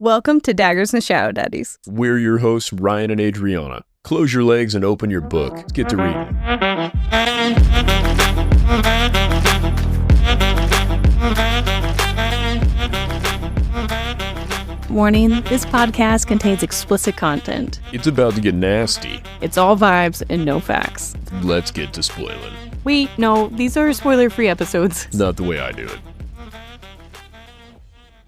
Welcome to Daggers and Shadow Daddies. We're your hosts, Ryan and Adriana. Close your legs and open your book. Let's get to reading. Warning, this podcast contains explicit content. It's about to get nasty. It's all vibes and no facts. Let's get to spoiling. Wait, no, these are spoiler-free episodes. Not the way I do it.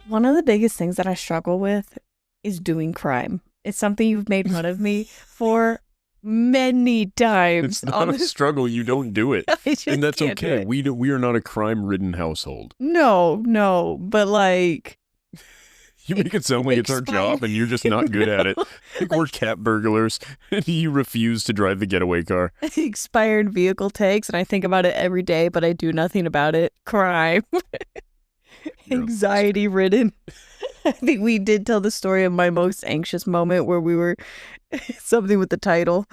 One of the biggest things that I struggle with is doing crime. It's something you've made fun of me for many times. It's not a struggle. You don't do it. And that's okay. We are not a crime-ridden household. No, but like... You make it sound like it's our job and you're just not good at it. Like we're cat burglars and you refuse to drive the getaway car. Expired vehicle tags, and I think about it every day, but I do nothing about it. Crime. Anxiety ridden. I think we did tell the story of my most anxious moment where we were something with the title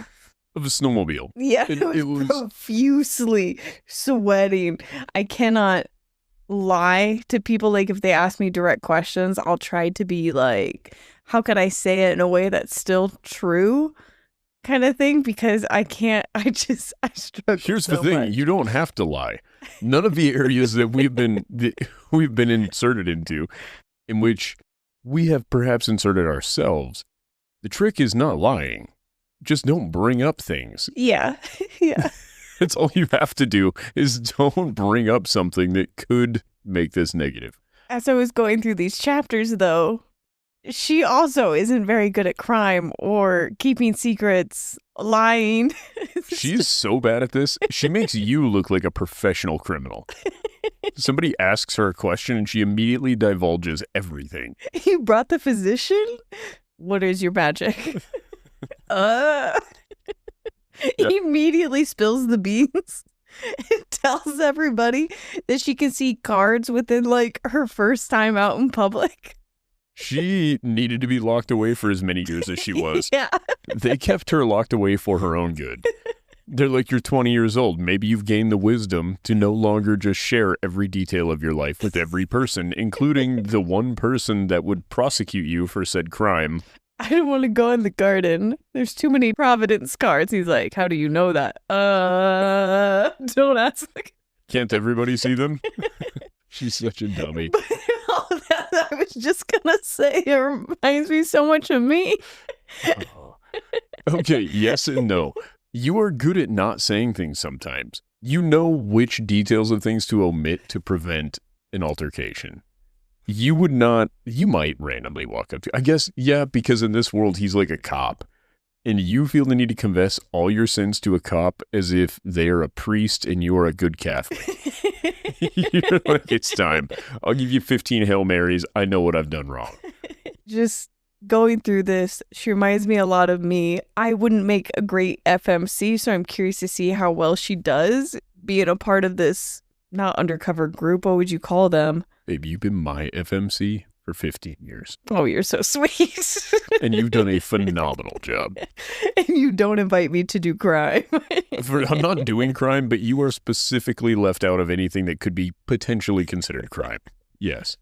of a snowmobile. Yeah, it was profusely sweating. I cannot lie to people. Like if they ask me direct questions, I'll try to be like, how could I say it in a way that's still true, kind of thing, because I can't. I struggle. Here's so the thing: much. You don't have to lie. None of the areas that we've been inserted into, in which we have perhaps inserted ourselves, the trick is not lying. Just don't bring up things. Yeah. That's all you have to do, is don't bring up something that could make this negative. As I was going through these chapters, though, she also isn't very good at crime or keeping secrets, lying. She's so bad at this. She makes you look like a professional criminal. Somebody asks her a question and she immediately divulges everything. You brought the physician? What is your magic? He immediately spills the beans and tells everybody that she can see cards within like her first time out in public. She needed to be locked away for as many years as she was. Yeah. They kept her locked away for her own good. They're like, you're 20 years old. Maybe you've gained the wisdom to no longer just share every detail of your life with every person, including the one person that would prosecute you for said crime. I don't want to go in the garden. There's too many Providence cards. He's like, how do you know that? Don't ask. Can't everybody see them? She's such a dummy. But I was just going to say, it reminds me so much of me. Okay, yes and no. You are good at not saying things sometimes. You know which details of things to omit to prevent an altercation. You might randomly walk up to, I guess, yeah, because in this world, he's like a cop. And you feel the need to confess all your sins to a cop as if they are a priest and you are a good Catholic. You're like, it's time. I'll give you 15 Hail Marys. I know what I've done wrong. Just going through this, she reminds me a lot of me. I wouldn't make a great FMC, so I'm curious to see how well she does being a part of this, not undercover group. What would you call them? Babe, you've been my FMC for 15 years. Oh, you're so sweet. And you've done a phenomenal job. And you don't invite me to do crime. I'm not doing crime, but you are specifically left out of anything that could be potentially considered crime. Yes.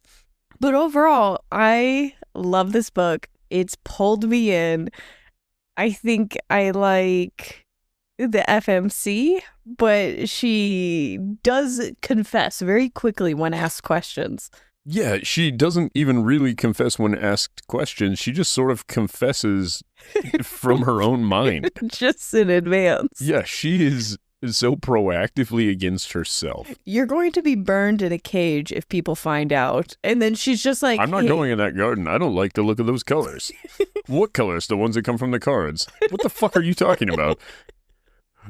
But overall, I love this book. It's pulled me in. I think I like the FMC, but she does confess very quickly when asked questions. Yeah, she doesn't even really confess when asked questions. She just sort of confesses from her own mind. Just in advance. Yeah, she is so proactively against herself. You're going to be burned in a cage if people find out. And then she's just like, I'm not going in that garden. I don't like the look of those colors. What colors? The ones that come from the cards. What the fuck are you talking about?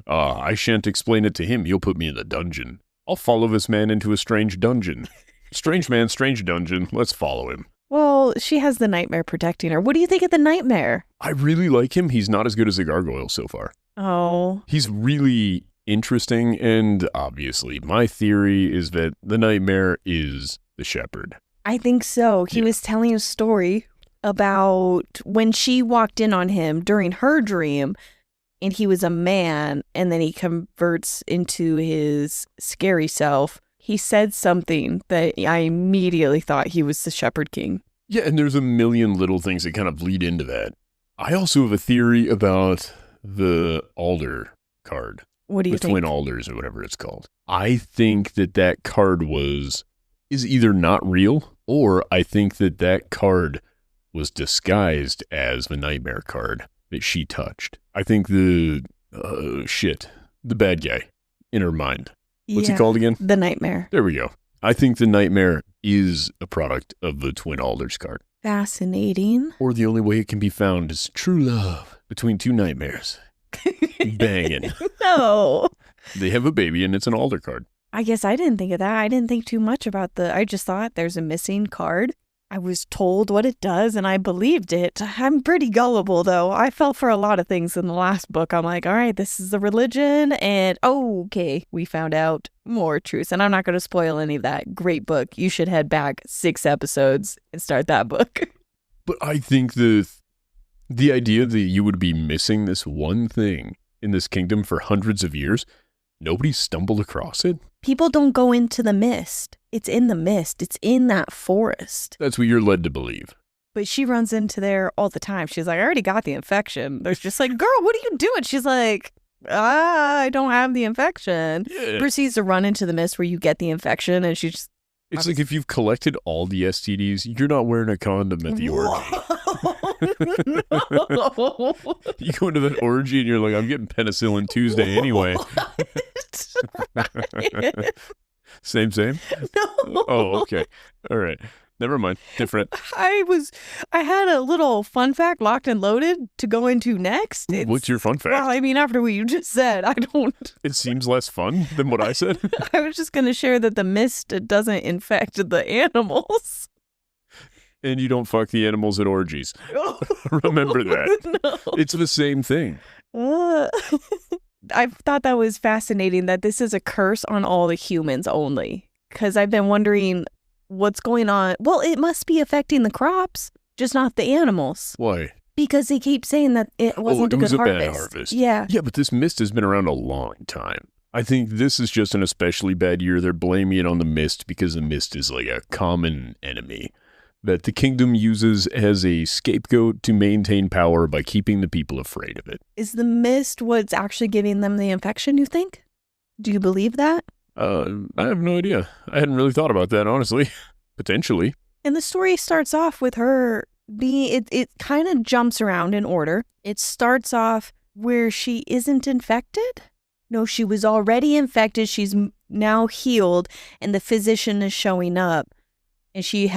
I shan't explain it to him. He'll put me in the dungeon. I'll follow this man into a strange dungeon. Strange man, strange dungeon. Let's follow him. Well, she has the nightmare protecting her. What do you think of the nightmare? I really like him. He's not as good as a gargoyle so far. Oh. He's really interesting, and obviously my theory is that the nightmare is the shepherd. I think so. He was telling a story about when she walked in on him during her dream, and he was a man, and then he converts into his scary self. He said something that I immediately thought he was the Shepherd King. Yeah, and there's a million little things that kind of bleed into that. I also have a theory about the Alder card. What do you The think? Twin Alders or whatever it's called. I think that card is either not real, or I think that card was disguised as the nightmare card that she touched. I think the bad guy in her mind. What's he called again? The nightmare. There we go. I think the nightmare is a product of the Twin Alders card. Fascinating. Or the only way it can be found is true love between two nightmares. Banging. No. They have a baby and it's an Alder card. I guess I didn't think of that. I didn't think too much about I just thought there's a missing card. I was told what it does and I believed it. I'm pretty gullible though. I fell for a lot of things in the last book. I'm like, all right, this is the religion. And okay, we found out more truths. And I'm not going to spoil any of that. Great book. You should head back 6 episodes and start that book. But I think the idea that you would be missing this one thing in this kingdom for hundreds of years, nobody stumbled across it. People don't go into the mist. It's in the mist. It's in that forest. That's what you're led to believe. But she runs into there all the time. She's like, I already got the infection. There's just like, girl, what are you doing? She's like, I don't have the infection. Yeah. Proceeds to run into the mist where you get the infection. And she just... It's like if you've collected all the STDs, you're not wearing a condom at the orgy. No. You go into that orgy and you're like, I'm getting penicillin Tuesday anyway. Same? No. Oh, okay. All right. Never mind. Different. I had a little fun fact locked and loaded to go into next. What's your fun fact? Well, I mean, after what you just said, I don't... It seems less fun than what I said. I was just going to share that the mist doesn't infect the animals. And you don't fuck the animals at orgies. Remember that. No. It's the same thing. I thought that was fascinating that this is a curse on all the humans only. Because I've been wondering what's going on. Well, it must be affecting the crops, just not the animals. Why? Because they keep saying that it wasn't it was a good bad harvest. harvest. Yeah. Yeah, but this mist has been around a long time. I think this is just an especially bad year. They're blaming it on the mist because the mist is like a common enemy that the kingdom uses as a scapegoat to maintain power by keeping the people afraid of it. Is the mist what's actually giving them the infection, you think? Do you believe that? I have no idea. I hadn't really thought about that, honestly. Potentially. And the story starts off with her being, it kind of jumps around in order. It starts off where she isn't infected. No, she was already infected. She's now healed and the physician is showing up. And she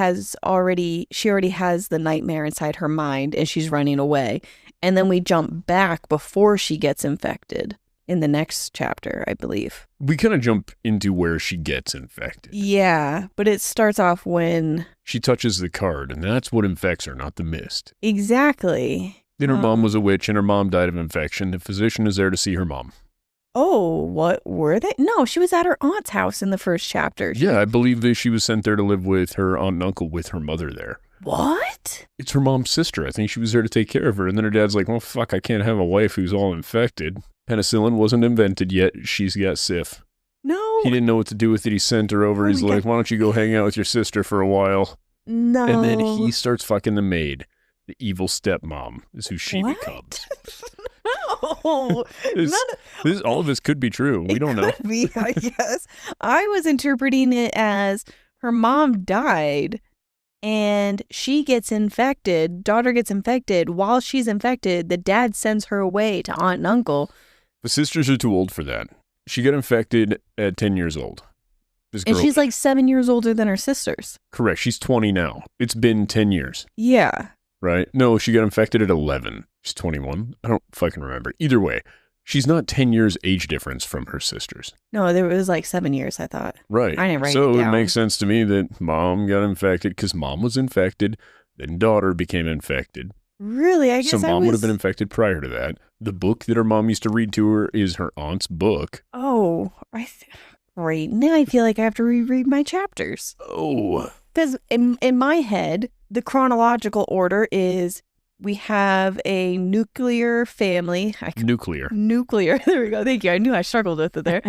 already has the nightmare inside her mind and she's running away. And then we jump back before she gets infected in the next chapter, I believe. We kind of jump into where she gets infected. Yeah, but it starts off when... She touches the card, and that's what infects her, not the mist. Exactly. Then her mom was a witch, and her mom died of infection. The physician is there to see her mom. Oh, what were they? No, she was at her aunt's house in the first chapter. Yeah, I believe that she was sent there to live with her aunt and uncle with her mother there. What? It's her mom's sister. I think she was there to take care of her. And then her dad's like, well, fuck, I can't have a wife who's all infected. Penicillin wasn't invented yet. She's got Sif. No. He didn't know what to do with it. He sent her over. He's like, why don't you go hang out with your sister for a while? No. And then he starts fucking the maid. The evil stepmom is who she becomes. No. All of this could be true. We don't know. Could be, I guess. I was interpreting it as her mom died and she gets infected. Daughter gets infected. While she's infected, the dad sends her away to aunt and uncle. The sisters are too old for that. She got infected at 10 years old. And she's like 7 years older than her sisters. Correct. She's 20 now. It's been 10 years. Yeah. Right? No, she got infected at 11. She's 21. I don't fucking remember. Either way, she's not 10 years age difference from her sisters. No, there was like 7 years, I thought. Right. I didn't write so it down. It makes sense to me that mom got infected because mom was infected. Then daughter became infected. Really? I guess so mom would have been infected prior to that. The book that her mom used to read to her is her aunt's book. Oh, great. Now I feel like I have to reread my chapters. Oh. Because in my head, the chronological order is we have a nuclear family. Nuclear. There we go. Thank you. I knew I struggled with it there.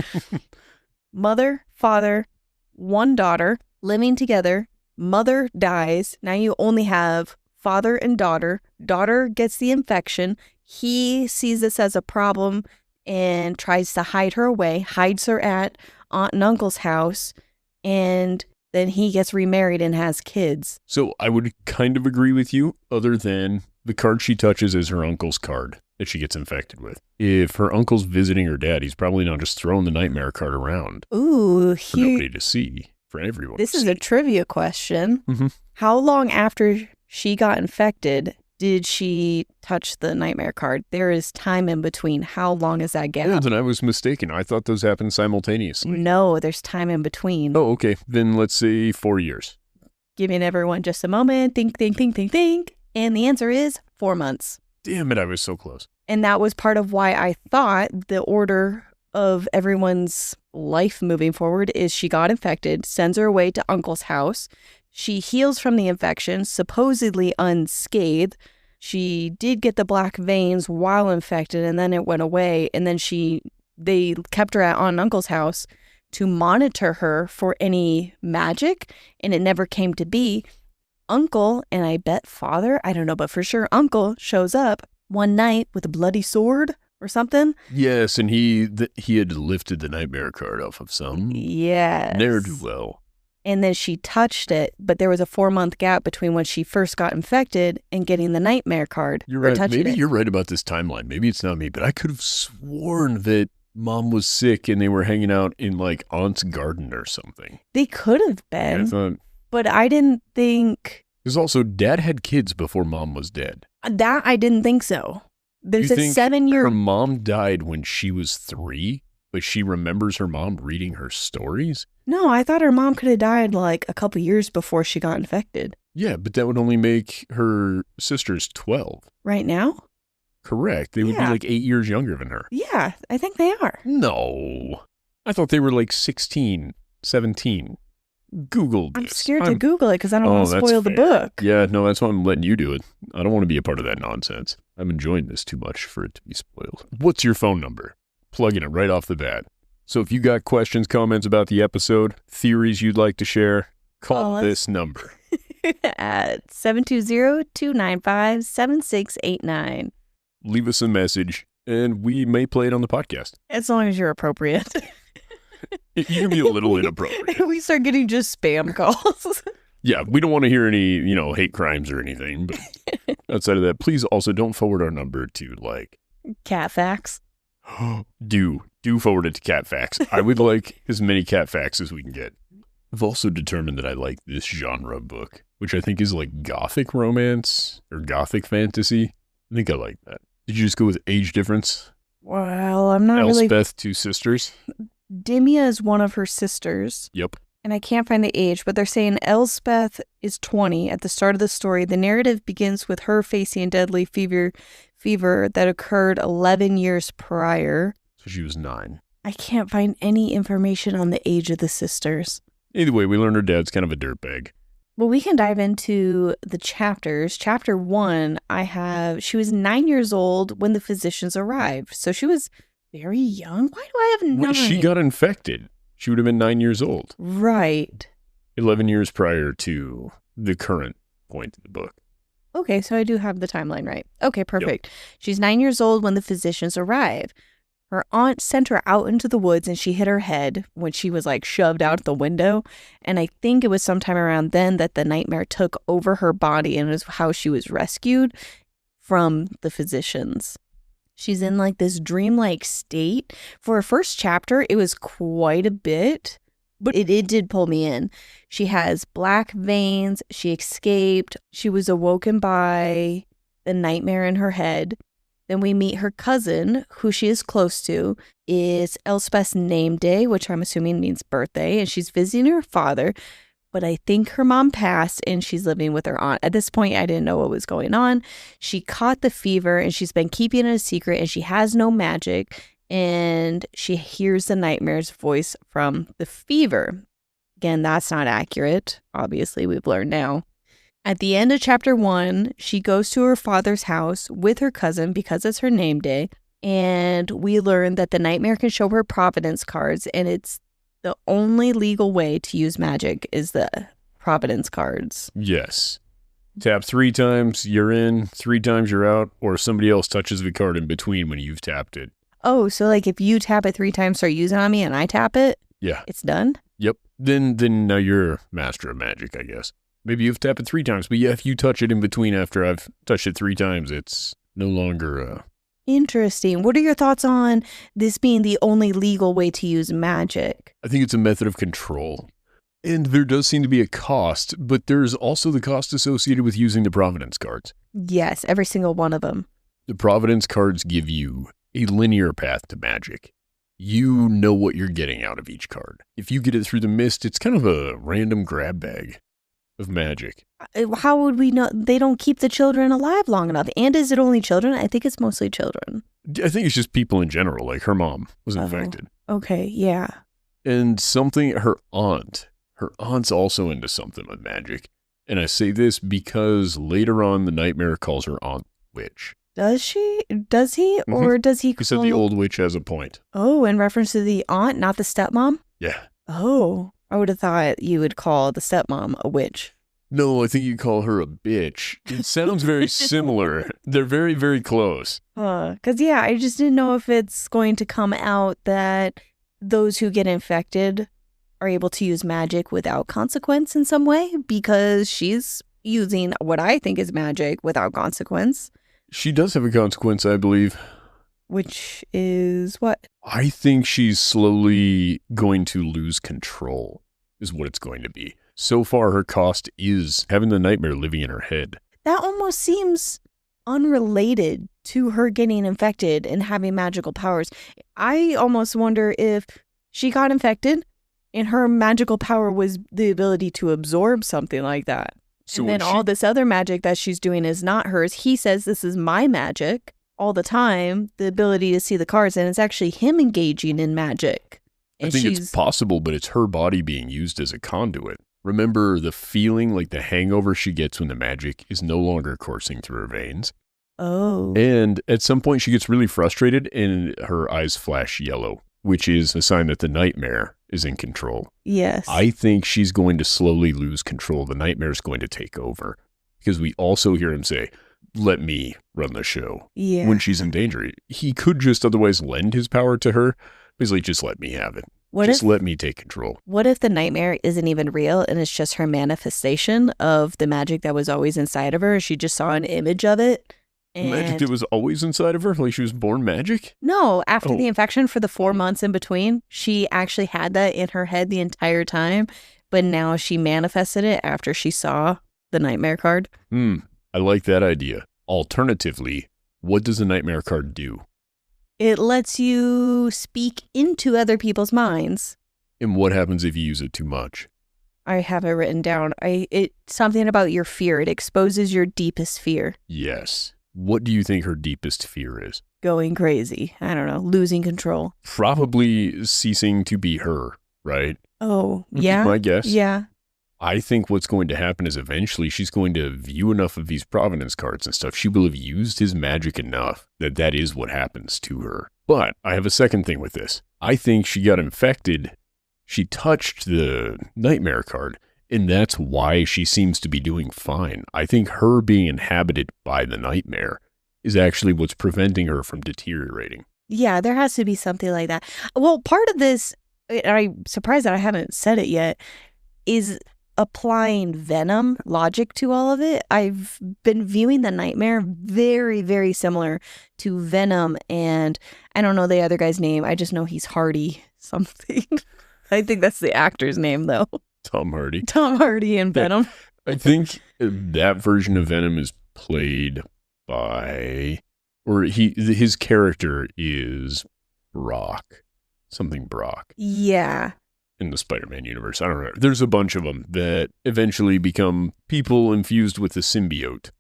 Mother, father, one daughter living together Mother dies. Now you only have father and daughter. Daughter gets the infection. He sees this as a problem and tries to hide her away, hides her at aunt and uncle's house, and then he gets remarried and has kids. So I would kind of agree with you, other than the card she touches is her uncle's card that she gets infected with. If her uncle's visiting her dad, he's probably not just throwing the nightmare card around Ooh, for nobody to see, for everyone this to is see. a trivia question. Mhm. How long after she got infected did she touch the nightmare card? There is time in between. How long is that gap? Oh, then I was mistaken. I thought those happened simultaneously. No, there's time in between. Oh, okay. Then let's say 4 years. Giving everyone just a moment. Think. And the answer is 4 months. Damn it, I was so close. And that was part of why I thought the order of everyone's life moving forward is she got infected, sends her away to uncle's house. She heals from the infection, supposedly unscathed. She did get the black veins while infected, and then it went away. And then they kept her at aunt and uncle's house to monitor her for any magic, and it never came to be. Uncle, and I bet father, I don't know, but for sure uncle shows up one night with a bloody sword or something. Yes, and he had lifted the nightmare card off of some Yes. ne'er-do-well. And then she touched it, but there was a 4-month gap between when she first got infected and getting the nightmare card. You're or right. touching Maybe it. you're right about this timeline. Maybe it's not me, but I could have sworn that mom was sick and they were hanging out in like aunt's garden or something. They could have I been, thought, but I didn't think because also dad had kids before mom was dead. that. I didn't think so. There's You a think 7-year. Her mom died when she was 3, but she remembers her mom reading her stories? No, I thought her mom could have died like a couple years before she got infected. Yeah, but that would only make her sisters 12. Right now? Correct. They would be Yeah. like 8 years younger than her. Yeah, I think they are. No. I thought they were like 16, 17. Google this. I'm scared to Google it because I don't want to that's spoil the fair. book. Yeah, no, that's why I'm letting you do it. I don't want to be a part of that nonsense. I'm enjoying this too much for it to be spoiled. What's your phone number? Plugging it right off the bat. So if you got questions, comments about the episode, theories you'd like to share, call this number. At 720-295-7689. Leave us a message, and we may play it on the podcast. As long as you're appropriate. You can be a little inappropriate. We start getting just spam calls. Yeah, we don't want to hear any, hate crimes or anything. But outside of that, please also don't forward our number to like Cat facts. do forward it to Cat Facts. I would like as many Cat Facts as we can get. I've also determined that I like this genre of book, which I think is like gothic romance or gothic fantasy. I think I like that. Did you just go with age difference? Well, I'm not really. Elspeth, 2 sisters. Dimia is one of her sisters. Yep. And I can't find the age, but they're saying Elspeth is 20 at the start of the story. The narrative begins with her facing a deadly fever that occurred 11 years prior. So she was 9. I can't find any information on the age of the sisters. Either way, we learned her dad's kind of a dirtbag. Well, we can dive into the chapters. Chapter 1, she was 9 years old when the physicians arrived. So she was very young. Why do I have 9? When she got infected, she would have been 9 years old. Right. 11 years prior to the current point of the book. Okay, so I do have the timeline right. Okay, perfect. Yep. She's 9 years old when the physicians arrive. Her aunt sent her out into the woods and she hit her head when she was like shoved out the window. And I think it was sometime around then that the nightmare took over her body and it was how she was rescued from the physicians. She's in like this dreamlike state. For her first chapter, it was quite a bit, but it did pull me in. She has black veins. She escaped. She was awoken by the nightmare in her head. Then we meet her cousin, who she is close to. It's Elspeth's name day, which I'm assuming means birthday, and she's visiting her father. But I think her mom passed and she's living with her aunt. At this point, I didn't know what was going on. She caught the fever and she's been keeping it a secret and she has no magic. And she hears the nightmare's voice from the fever. Again, that's not accurate. Obviously, we've learned now. At the end of chapter 1, she goes to her father's house with her cousin because it's her name day. And we learn that the nightmare can show her providence cards, and it's the only legal way to use magic is the Providence cards. Yes. Tap 3 times, you're in. 3 times, you're out. Or somebody else touches the card in between when you've tapped it. Oh, so like if you tap it 3 times, start using on me, and I tap it, Yeah. it's done? Yep. Then now you're master of magic, I guess. Maybe you've tapped it 3 times, but yeah, if you touch it in between after I've touched it 3 times, it's no longer... Interesting. What are your thoughts on this being the only legal way to use magic? I think it's a method of control. And there does seem to be a cost, but there's also the cost associated with using the Providence cards. Yes, every single one of them. The Providence cards give you a linear path to magic. You know what you're getting out of each card. If you get it through the mist, it's kind of a random grab bag of magic. How would we know? They don't keep the children alive long enough. And is it only children? I think it's mostly children. I think it's just people in general, like her mom was infected. Okay, yeah. And her aunt's also into something with magic. And I say this because later on the nightmare calls her aunt witch. Does she? Does he? Mm-hmm. Or does he He said the old witch has a point. Oh, in reference to the aunt, not the stepmom? Yeah. Oh, I would have thought you would call the stepmom a witch. No, I think you call her a bitch. It sounds very similar. They're very, very close. Because, yeah, I just didn't know if it's going to come out that those who get infected are able to use magic without consequence in some way, because she's using what I think is magic without consequence. She does have a consequence, I believe. Which is what? I think she's slowly going to lose control, is what it's going to be. So far, her cost is having the nightmare living in her head. That almost seems unrelated to her getting infected and having magical powers. I almost wonder if she got infected and her magical power was the ability to absorb something like that. So and then all this other magic that she's doing is not hers. He says, this is my magic all the time, the ability to see the cards, and it's actually him engaging in magic. And I think it's possible, but it's her body being used as a conduit. Remember the feeling, like the hangover she gets when the magic is no longer coursing through her veins? Oh. And at some point she gets really frustrated and her eyes flash yellow, which is a sign that the nightmare is in control. Yes. I think she's going to slowly lose control. The nightmare's going to take over. Because we also hear him say, let me run the show. Yeah. When she's in danger. He could just otherwise lend his power to her. He's like, just let me have it. Let me take control. What if the nightmare isn't even real and it's just her manifestation of the magic that was always inside of her? She just saw an image of it. And magic that was always inside of her? Like she was born magic? No, after the infection for the 4 months in between, she actually had that in her head the entire time. But now she manifested it after she saw the nightmare card. I like that idea. Alternatively, what does the nightmare card do? It lets you speak into other people's minds. And what happens if you use it too much? I have it written down. It's something about your fear. It exposes your deepest fear. Yes. What do you think her deepest fear is? Going crazy. I don't know. Losing control. Probably ceasing to be her, right? Oh, yeah. My guess. Yeah. I think what's going to happen is eventually she's going to view enough of these Providence cards and stuff. She will have used his magic enough that is what happens to her. But I have a second thing with this. I think she got infected. She touched the nightmare card, and that's why she seems to be doing fine. I think her being inhabited by the nightmare is actually what's preventing her from deteriorating. Yeah, there has to be something like that. Well, part of this, and I'm surprised that I haven't said it yet, is applying Venom logic to all of it. I've been viewing the nightmare very, very similar to Venom, and I don't know the other guy's name. I just know he's Hardy something. I think that's the actor's name, though. Tom Hardy. Tom Hardy in Venom. I think that version of Venom is played by, or his character is Brock. Something Brock. Yeah. In the Spider-Man universe. I don't know. There's a bunch of them that eventually become people infused with the symbiote.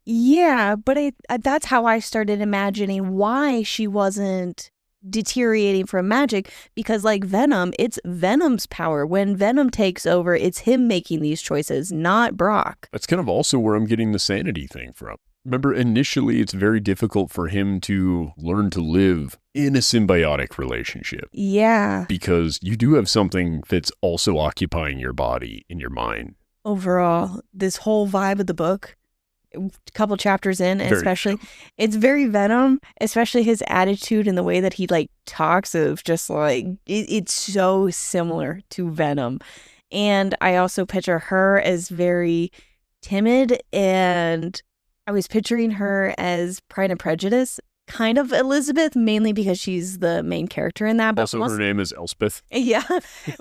Yeah, but that's how I started imagining why she wasn't deteriorating from magic, because like Venom, it's Venom's power. When Venom takes over, it's him making these choices, not Brock. That's kind of also where I'm getting the sanity thing from. Remember, initially, it's very difficult for him to learn to live in a symbiotic relationship. Yeah. Because you do have something that's also occupying your body and your mind. overall, this whole vibe of the book, a couple chapters in, Very especially, it's very Venom, especially his attitude and the way that he like talks of just like, it's so similar to Venom. And I also picture her as very timid, and I was picturing her as Pride and Prejudice, kind of Elizabeth, mainly because she's the main character in that. But Also, her name is Elspeth. yeah,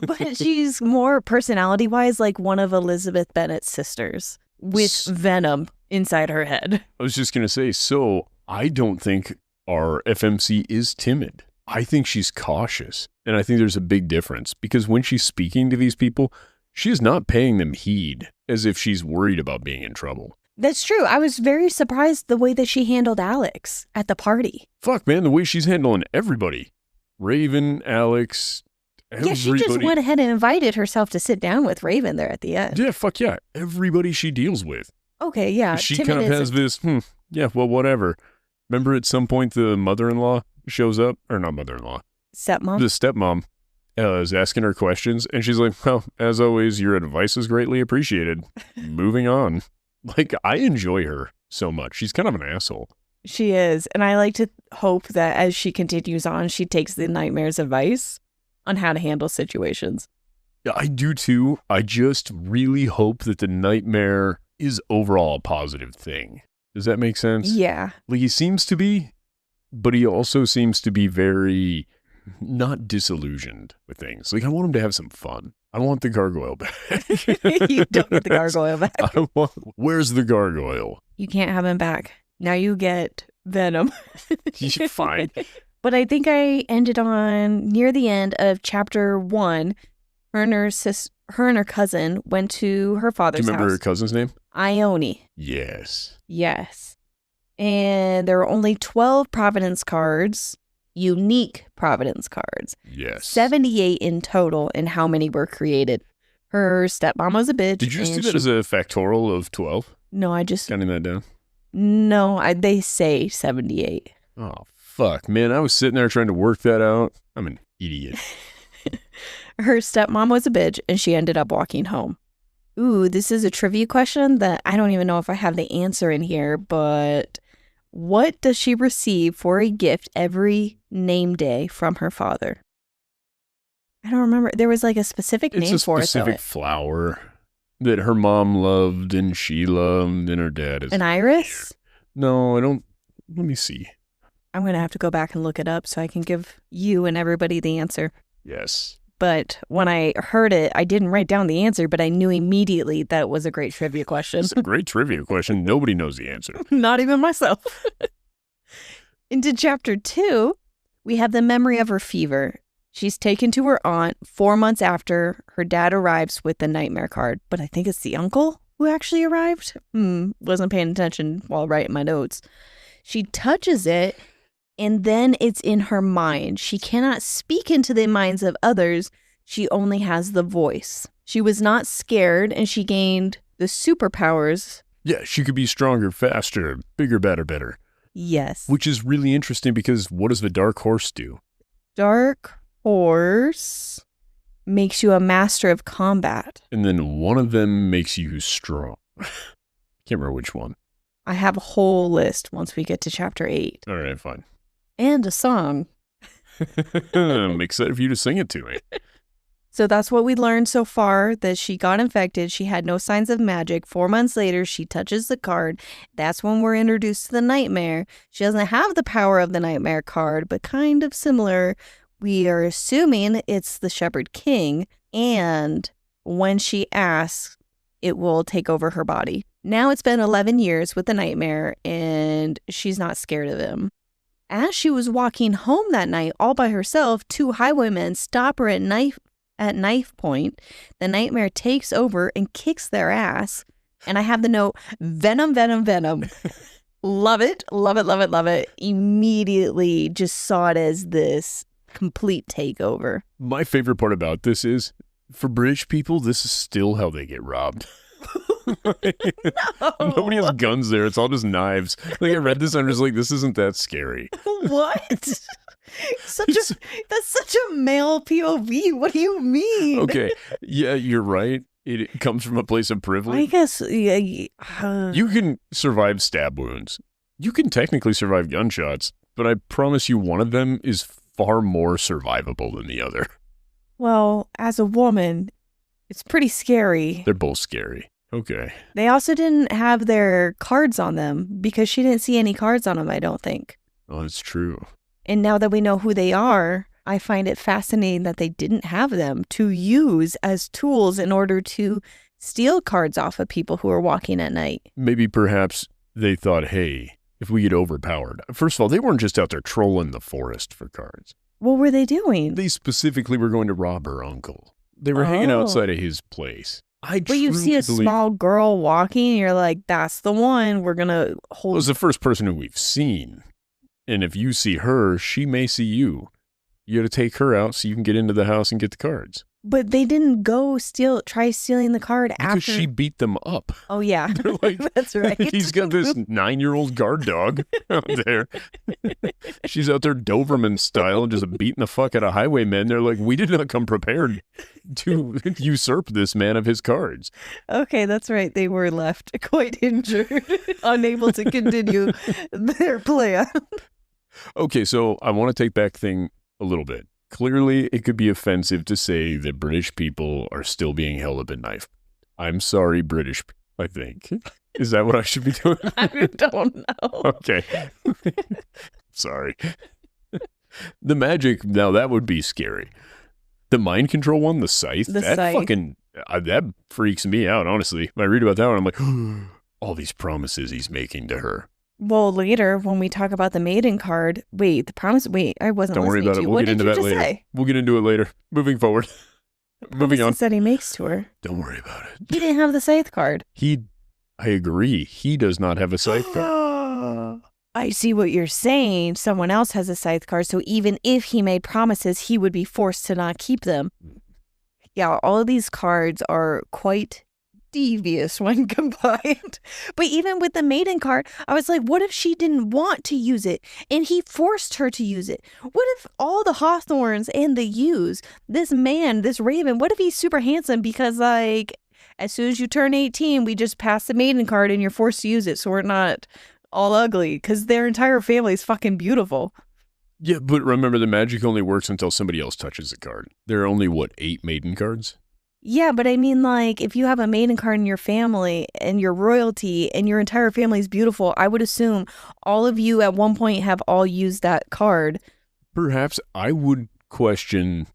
but she's more personality-wise like one of Elizabeth Bennet's sisters with Venom inside her head. I was just going to say, so I don't think our FMC is timid. I think she's cautious. And I think there's a big difference because when she's speaking to these people, she is not paying them heed as if she's worried about being in trouble. That's true. I was very surprised the way that she handled Alex at the party. Fuck, man, the way she's handling everybody. Raven, Alex, everybody. Yeah, she just went ahead and invited herself to sit down with Raven there at the end. Yeah, fuck yeah. Everybody she deals with. Okay, yeah. She kind of has this, yeah, well, whatever. Remember at some point the mother-in-law shows up? Or not mother-in-law. Stepmom? The stepmom is asking her questions, and she's like, well, as always, your advice is greatly appreciated. Moving on. Like, I enjoy her so much. She's kind of an asshole. She is. And I like to hope that as she continues on, she takes the Nightmare's advice on how to handle situations. Yeah, I do too. I just really hope that the Nightmare is overall a positive thing. Does that make sense? Yeah. Like, he seems to be, but he also seems to be very not disillusioned with things. Like, I want him to have some fun. I want the gargoyle back. You don't get the gargoyle back. Where's the gargoyle? You can't have him back. Now you get Venom. Fine. But I think I ended on near the end of chapter 1. Her and her cousin went to her father's house. Do you remember her cousin's name? Ione. Yes. Yes. And there were only 12 Providence cards. Unique Providence cards. Yes. 78 in total, and how many were created. Her stepmom was a bitch. Did you just do that as a factorial of 12? No, I just... Counting that down? No, they say 78. Oh, fuck, man. I was sitting there trying to work that out. I'm an idiot. Her stepmom was a bitch, and she ended up walking home. Ooh, this is a trivia question that I don't even know if I have the answer in here, but... What does she receive for a gift every name day from her father? I don't remember. There was like a specific name for it. It's a specific flower that her mom loved and she loved and her dad is... An iris? No, I don't... Let me see. I'm going to have to go back and look it up so I can give you and everybody the answer. Yes. But when I heard it, I didn't write down the answer, but I knew immediately that it was a great trivia question. It's a great trivia question. Nobody knows the answer. Not even myself. Into chapter 2, we have the memory of her fever. She's taken to her aunt 4 months after her dad arrives with the nightmare card. But I think it's the uncle who actually arrived. Wasn't paying attention while writing my notes. She touches it. And then it's in her mind. She cannot speak into the minds of others. She only has the voice. She was not scared, and she gained the superpowers. Yeah, she could be stronger, faster, bigger, better. Yes. Which is really interesting because what does the Dark Horse do? Dark Horse makes you a master of combat. And then one of them makes you strong. Can't remember which one. I have a whole list once we get to chapter 8. All right, fine. And a song. I'm excited for you to sing it to me. So that's what we learned so far, that she got infected. She had no signs of magic. 4 months later, she touches the card. That's when we're introduced to the nightmare. She doesn't have the power of the nightmare card, but kind of similar. We are assuming it's the Shepherd King. And when she asks, it will take over her body. Now it's been 11 years with the nightmare, and she's not scared of him. As she was walking home that night all by herself, 2 highwaymen stop her at knife point. The nightmare takes over and kicks their ass. And I have the note, Venom, Venom, Venom. Love it, love it, love it, love it. Immediately just saw it as this complete takeover. My favorite part about this is, for British people, this is still how they get robbed. No. Nobody has guns there. It's all just knives. Like, I read this and I'm just like, this isn't that scary. What? That's such a male POV. What do you mean? Okay. Yeah, you're right. It comes from a place of I privilege. guess. Yeah, You can survive stab wounds. You can technically survive gunshots, but I promise you one of them is far more survivable than the other. well, as a woman, it's pretty scary. They're both scary. Okay. They also didn't have their cards on them because she didn't see any cards on them, I don't think. Oh, that's true. And now that we know who they are, I find it fascinating that they didn't have them to use as tools in order to steal cards off of people who are walking at night. Maybe perhaps they thought, hey, if we get overpowered. First of all, they weren't just out there trolling the forest for cards. What were they doing? They specifically were going to rob her uncle. They were hanging outside of his place. But you see a small girl walking, and you're like, that's the one we're going to hold. Well, it's the first person who we've seen. And if you see her, she may see you. You got to take her out so you can get into the house and get the cards. But they didn't go try stealing the card Because after. she beat them up. Oh, yeah. They're like, that's right. He's got this 9-year-old guard dog out there. She's out there Doberman style, just beating the fuck out of highwaymen. They're like, we did not come prepared to usurp this man of his cards. Okay, that's right. They were left quite injured, unable to continue their plan. Okay, so I want to take back thing a little bit. Clearly, it could be offensive to say that British people are still being held up at knife. I'm sorry, British, I think. Is that what I should be doing? I don't know. Okay. Sorry. The magic, now that would be scary. The mind control one, the scythe, that freaks me out, honestly. When I read about that one, I'm like, all these promises he's making to her. Well, later when we talk about the maiden card, I wasn't Don't worry listening about to it. you. We'll What get did into you that just later. say? We'll get into it later. Moving forward. Moving on. That he makes to her. Don't worry about it. He didn't have the scythe card. I agree. He does not have a scythe card. I see what you're saying. Someone else has a scythe card, so even if he made promises, he would be forced to not keep them. Yeah, all of these cards are quite devious when combined. But even with the maiden card, I was like, what if she didn't want to use it and he forced her to use it? What if all the Hawthorns and the Yews, this man, this Raven, what if he's super handsome because, like, as soon as you turn 18, we just pass the maiden card and you're forced to use it, so we're not all ugly, because their entire family is fucking beautiful. Yeah, but remember, the magic only works until somebody else touches the card. There are only, 8 maiden cards? Yeah, but I mean, like, if you have a maiden card in your family and your royalty and your entire family is beautiful, I would assume all of you at one point have all used that card. Perhaps I would question,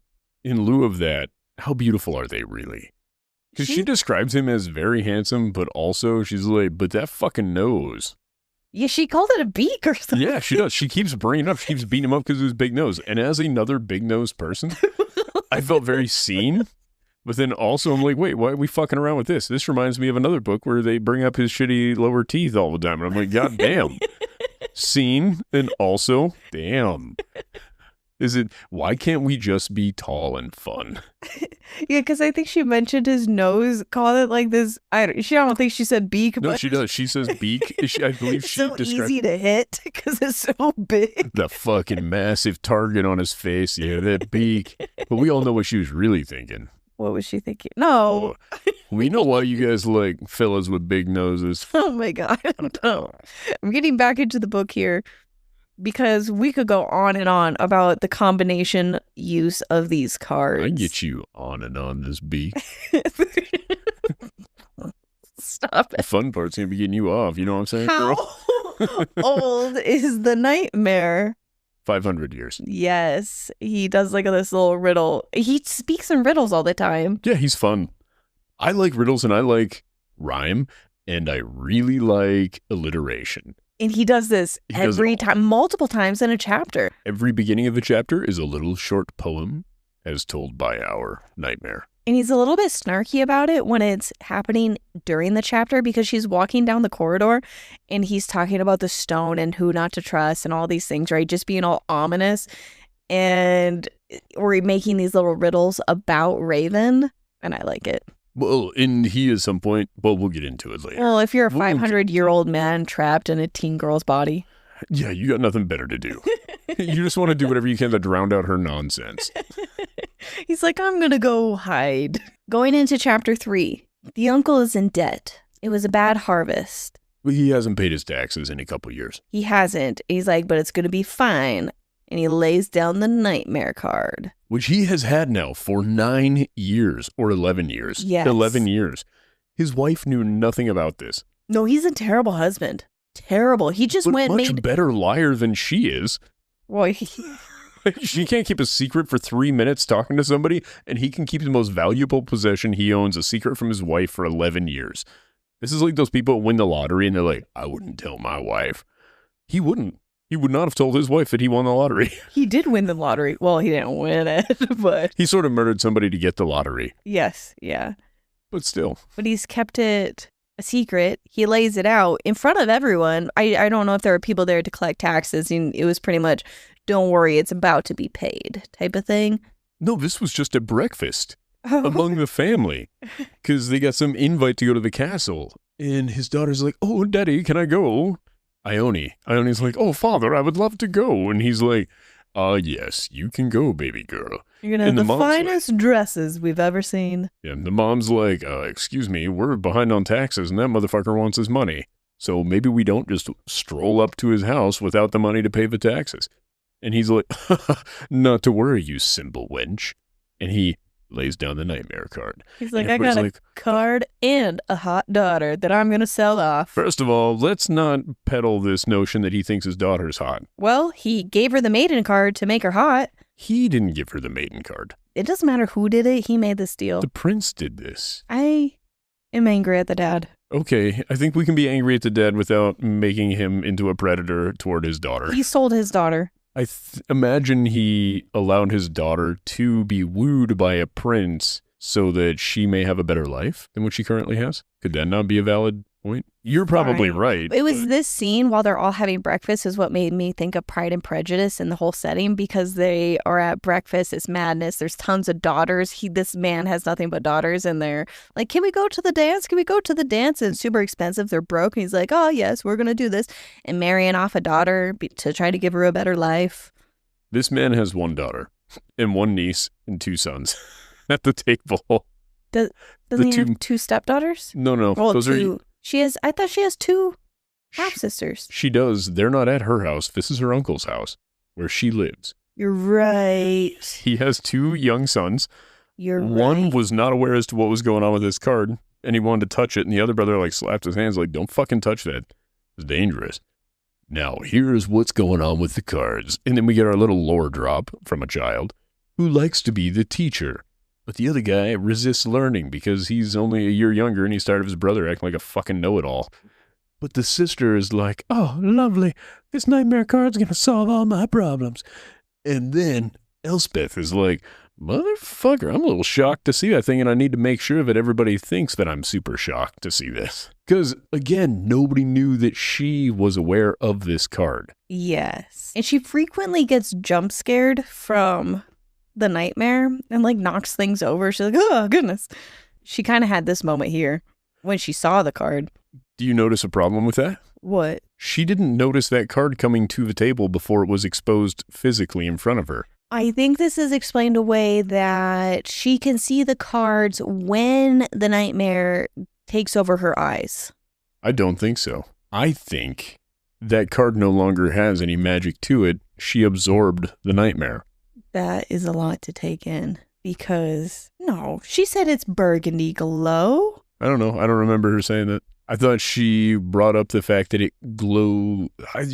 in lieu of that, how beautiful are they really? Because she describes him as very handsome, but also she's like, but that fucking nose. Yeah, she called it a beak or something. Yeah, she does. She keeps bringing it up. She keeps beating him up because of his big nose. And as another big-nosed person, I felt very seen. But then also I'm like, wait, why are we fucking around with this? This reminds me of another book where they bring up his shitty lower teeth all the time. And I'm like, God damn. Seen and also, damn. Why can't we just be tall and fun? Yeah, because I think she mentioned his nose, called it like this. I don't think she said beak. No, but she does. She says beak. I believe it's she so described easy to hit because it's so big. the fucking massive target on his face. Yeah, that beak. But we all know what she was really thinking. What was she thinking? No. We know why you guys like fellas with big noses. Oh my God. No. I'm getting back into the book here because we could go on and on about the combination use of these cards. I get you on and on this beak. Stop The it. fun part's going to be getting you off. You know what I'm saying, How girl? old is the nightmare? 500 years. Yes, he does like this little riddle. He speaks in riddles all the time. Yeah, he's fun. I like riddles and I like rhyme and I really like alliteration. And he does this every time, multiple times in a chapter. Every beginning of a chapter is a little short poem as told by our nightmare. And he's a little bit snarky about it when it's happening during the chapter because she's walking down the corridor and he's talking about the stone and who not to trust and all these things, right? Just being all ominous. And we're making these little riddles about Raven. And I like it. Well, and he at some point, well, we'll get into it later. Well, if you're a 500-year-old man trapped in a teen girl's body. Yeah, you got nothing better to do. You just want to do whatever you can to drown out her nonsense. He's like, I'm gonna go hide. Going into chapter 3, the uncle is in debt. It was a bad harvest. He hasn't paid his taxes in a couple years. He hasn't. He's like, but it's gonna be fine. And he lays down the nightmare card. Which he has had now for 9 years or 11 years. Yes. 11 years. His wife knew nothing about this. No, he's a terrible husband. Terrible. He just But went and much made... better liar than she is. Well, She can't keep a secret for 3 minutes talking to somebody, and he can keep the most valuable possession he owns a secret from his wife for 11 years. This is like those people who win the lottery and they're like, I wouldn't tell my wife. He wouldn't. He would not have told his wife that he won the lottery. He did win the lottery. Well, he didn't win it, but... He sort of murdered somebody to get the lottery. Yes, yeah. But still. But he's kept it a secret. He lays it out in front of everyone. I don't know if there were people there to collect taxes. And it was pretty much, don't worry, it's about to be paid type of thing. No, this was just a breakfast among the family. Because they got some invite to go to the castle. And his daughter's like, oh, Daddy, can I go? Ione's like, oh, Father, I would love to go. And he's like, yes, you can go, baby girl. You're going to have the finest dresses we've ever seen. Yeah, and the mom's like, excuse me, we're behind on taxes and that motherfucker wants his money. So maybe we don't just stroll up to his house without the money to pay the taxes. And he's like, not to worry, you simple wench. And he lays down the nightmare card. He's like, I got a card and a hot daughter that I'm going to sell off. First of all, let's not peddle this notion that he thinks his daughter's hot. Well, he gave her the maiden card to make her hot. He didn't give her the maiden card. It doesn't matter who did it. He made this deal. The prince did this. I am angry at the dad. Okay, I think we can be angry at the dad without making him into a predator toward his daughter. He sold his daughter. I imagine he allowed his daughter to be wooed by a prince so that she may have a better life than what she currently has. Could that not be a valid point? You're probably right. It was this scene while they're all having breakfast is what made me think of Pride and Prejudice in the whole setting, because they are at breakfast. It's madness. There's tons of daughters. This man has nothing but daughters, and they're like, can we go to the dance? Can we go to the dance? And it's super expensive. They're broke. And he's like, oh, yes, we're going to do this. And marrying off a daughter to try to give her a better life. This man has one daughter and one niece and 2 sons at the table. Doesn't he have 2 stepdaughters? No. Well, those 2. are... I thought she has 2 half-sisters. She does. They're not at her house. This is her uncle's house where she lives. You're right. He has 2 young sons. One was not aware as to what was going on with his card, and he wanted to touch it, and the other brother slapped his hands like, don't fucking touch that. It's dangerous. Now, here's what's going on with the cards. And then we get our little lore drop from a child who likes to be the teacher. But the other guy resists learning because he's only a year younger and he's tired of his brother acting like a fucking know-it-all. But the sister is like, oh, lovely. This nightmare card's going to solve all my problems. And then Elspeth is like, motherfucker, I'm a little shocked to see that thing, and I need to make sure that everybody thinks that I'm super shocked to see this. Because, again, nobody knew that she was aware of this card. Yes. And she frequently gets jump scared from the nightmare and knocks things over. She's like, oh, goodness. She kind of had this moment here when she saw the card. Do you notice a problem with that? What? She didn't notice that card coming to the table before it was exposed physically in front of her. I think this is explained away that she can see the cards when the nightmare takes over her eyes. I don't think so. I think that card no longer has any magic to it. She absorbed the nightmare. That is a lot to take in because, no, she said it's burgundy glow. I don't know. I don't remember her saying that. I thought she brought up the fact that it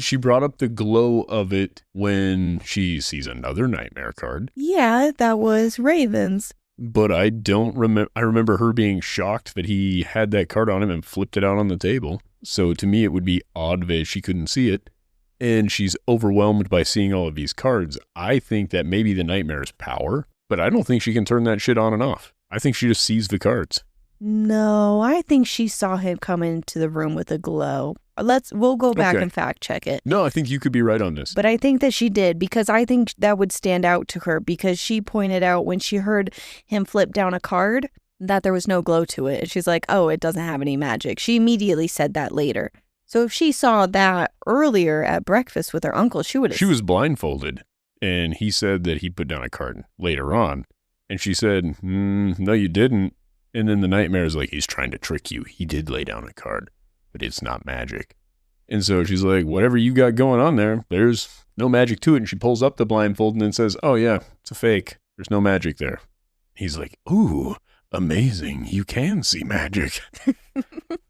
she brought up the glow of it when she sees another nightmare card. Yeah, that was Raven's. But I don't remember. I remember her being shocked that he had that card on him and flipped it out on the table. So to me, it would be odd that she couldn't see it. And she's overwhelmed by seeing all of these cards. I think that maybe the nightmare is power, but I don't think she can turn that shit on and off. I think she just sees the cards. No, I think she saw him come into the room with a glow. We'll go back and fact check it. No, I think you could be right on this. But I think that she did, because I think that would stand out to her, because she pointed out when she heard him flip down a card that there was no glow to it. And she's like, oh, it doesn't have any magic. She immediately said that later. So if she saw that earlier at breakfast with her uncle, she would have... She was blindfolded, and he said that he put down a card later on. And she said, no, you didn't. And then the nightmare is like, he's trying to trick you. He did lay down a card, but it's not magic. And so she's like, whatever you got going on there, there's no magic to it. And she pulls up the blindfold and then says, oh yeah, it's a fake. There's no magic there. He's like, ooh, amazing. You can see magic.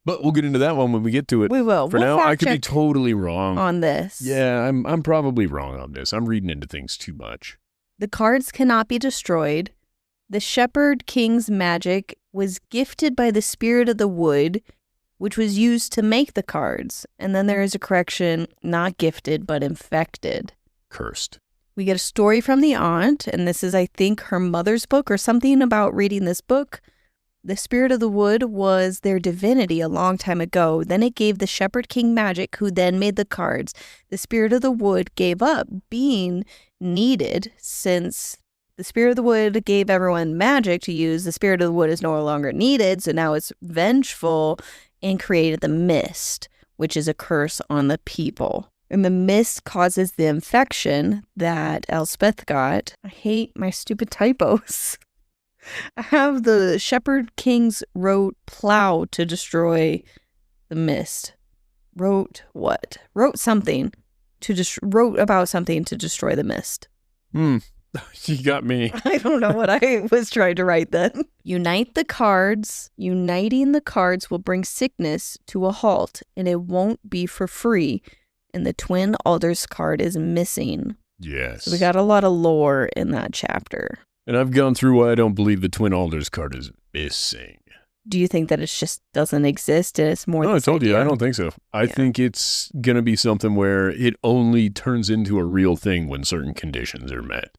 But we'll get into that one when we get to it. We will. For now, I could be totally wrong on this. Yeah, I'm probably wrong on this. I'm reading into things too much. The cards cannot be destroyed. The Shepherd King's magic was gifted by the spirit of the wood, which was used to make the cards. And then there is a correction, not gifted, but infected. Cursed. We get a story from the aunt, and this is, I think, her mother's book or something about reading this book. The spirit of the wood was their divinity a long time ago. Then it gave the Shepherd King magic, who then made the cards. The spirit of the wood gave up being needed since the spirit of the wood gave everyone magic to use. The spirit of the wood is no longer needed, so now it's vengeful and created the mist, which is a curse on the people. And the mist causes the infection that Elspeth got. I hate my stupid typos. I have the Shepherd Kings wrote plow to destroy the mist. Wrote what? Wrote something to wrote about something to destroy the mist. You got me. I don't know what I was trying to write then. Unite the cards. Uniting the cards will bring sickness to a halt, and it won't be for free. And the Twin Alders card is missing. Yes. So we got a lot of lore in that chapter. And I've gone through why I don't believe the Twin Alders card is missing. Do you think that it just doesn't exist and it's more? No, I told you, I don't think so. I think it's going to be something where it only turns into a real thing when certain conditions are met.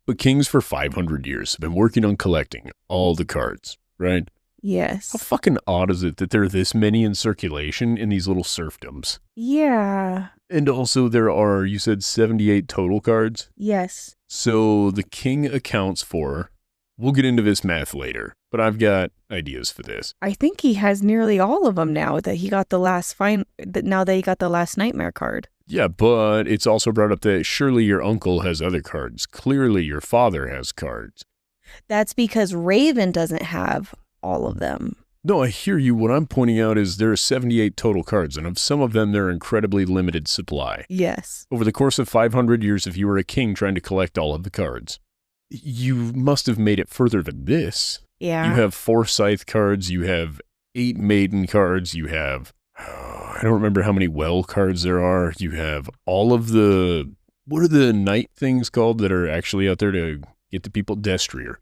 But kings for 500 years have been working on collecting all the cards, right? Yes. How fucking odd is it that there are this many in circulation in these little serfdoms? Yeah. And also there are, you said 78 total cards? Yes. So the king accounts for, we'll get into this math later, but I've got ideas for this. I think he has nearly all of them now that he got the last now that he got the last nightmare card. Yeah, but it's also brought up that surely your uncle has other cards. Clearly your father has cards. That's because Raven doesn't have all of them. No, I hear you. What I'm pointing out is there are 78 total cards, and of some of them, they're incredibly limited supply. Yes. Over the course of 500 years, if you were a king trying to collect all of the cards, you must have made it further than this. Yeah. You have 4 Scythe cards, you have 8 Maiden cards, you have, I don't remember how many Well cards there are. You have all of the, what are the knight things called that are actually out there to get the people? Destrier.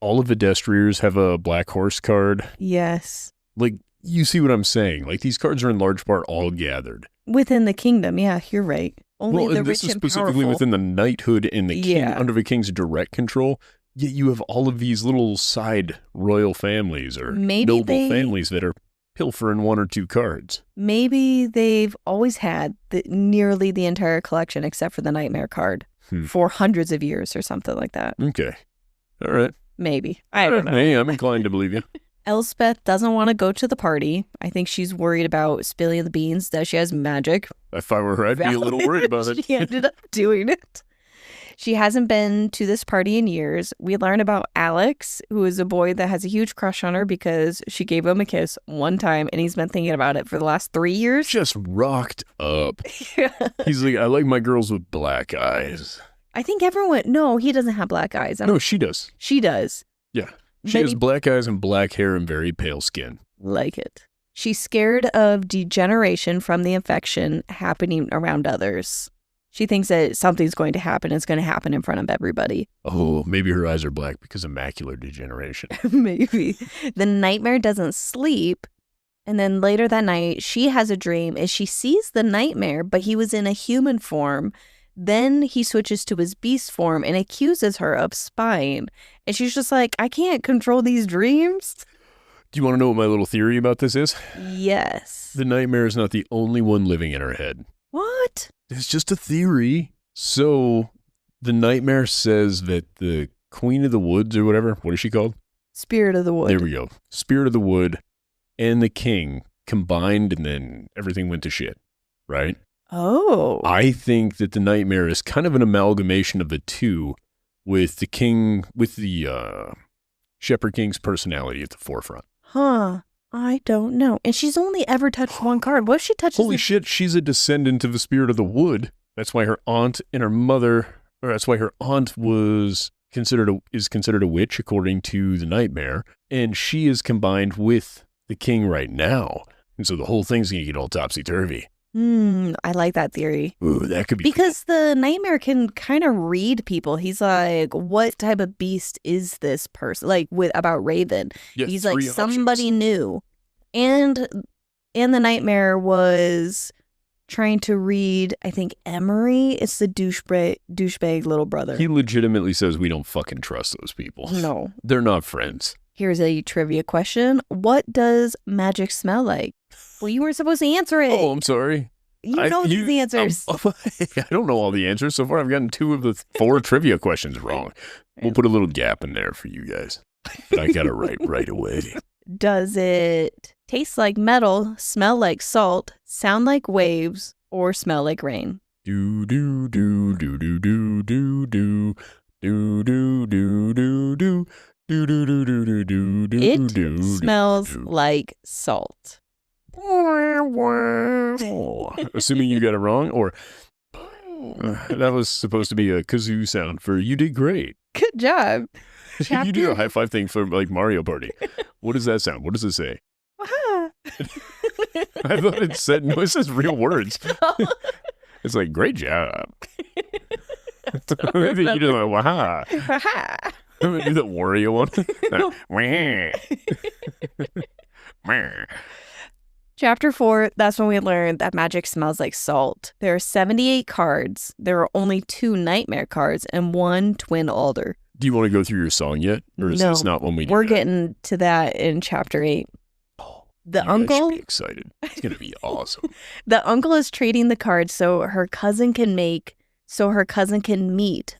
All of the Destriers have a Black Horse card. Yes. Like, you see what I'm saying? Like, these cards are in large part all gathered. Within the kingdom, yeah, you're right. Only the and rich this is and specifically powerful. within the knighthood and the king, under the king's direct control. Yet you have all of these little side royal families or noble families that are pilfering 1 or 2 cards. Maybe they've always had nearly the entire collection except for the nightmare card for hundreds of years or something like that. Okay. All right. Maybe. I don't know. Hey, I'm inclined to believe you. Elspeth doesn't want to go to the party. I think she's worried about spilling the beans that she has magic. If I were her, I'd be a little worried about it. She ended up doing it. She hasn't been to this party in years. We learn about Alex, who is a boy that has a huge crush on her because she gave him a kiss one time, and he's been thinking about it for the last 3 years. Just rocked up. He's like, I like my girls with black eyes. I think everyone... No, he doesn't have black eyes. No, she does. She does. Yeah. She has black eyes and black hair and very pale skin. Like it. She's scared of degeneration from the infection happening around others. She thinks that something's going to happen. It's going to happen in front of everybody. Oh, maybe her eyes are black because of macular degeneration. Maybe. The nightmare doesn't sleep. And then later that night, she has a dream as she sees the nightmare, but he was in a human form. Then he switches to his beast form and accuses her of spying. And she's just like, I can't control these dreams. Do you want to know what my little theory about this is? Yes. The nightmare is not the only one living in her head. What? It's just a theory. So the nightmare says that the Queen of the Woods or whatever, what is she called? Spirit of the Wood. There we go. Spirit of the Wood and the king combined, and then everything went to shit, right? Oh. I think that the nightmare is kind of an amalgamation of the two, with the king, with the Shepherd King's personality at the forefront. Huh. I don't know. And she's only ever touched one card. What if she touches Holy shit, she's a descendant of the spirit of the wood. That's why her aunt and her mother, or that's why her aunt is considered a witch according to the nightmare, and she is combined with the king right now. And so the whole thing's going to get all topsy-turvy. I like that theory. Ooh, that could be because the nightmare can kind of read people. He's like, what type of beast is this person? Like about Raven. Yeah, he's like somebody new. And the nightmare was trying to read, I think, Emery. It's the douchebag little brother. He legitimately says we don't fucking trust those people. No. They're not friends. Here's a trivia question. What does magic smell like? Well, you weren't supposed to answer it. Oh, I'm sorry. You know these answers. I don't know all the answers. So far, I've gotten 2 of the 4 trivia questions wrong. We'll put a little gap in there for you guys. But I got it right away. Does it taste like metal, smell like salt, sound like waves, or smell like rain? Do do do do do do do do do do do do do. It smells like salt. Assuming you got it wrong, or that was supposed to be a kazoo sound for you did great. Good job. You do a high five thing for like Mario Party. What does that sound? What does it say? I thought it said, no, it says real words. It's like, great job. You just like, wow. I'm going to do the Wario one. Chapter 4, that's when we learned that magic smells like salt. There are 78 cards. There are only 2 nightmare cards and 1 twin alder. Do you want to go through your song yet? Or is this not when we do We're that? getting to that in chapter 8. Oh, the uncle... should be excited. It's going to be awesome. The uncle is trading the cards so her cousin can meet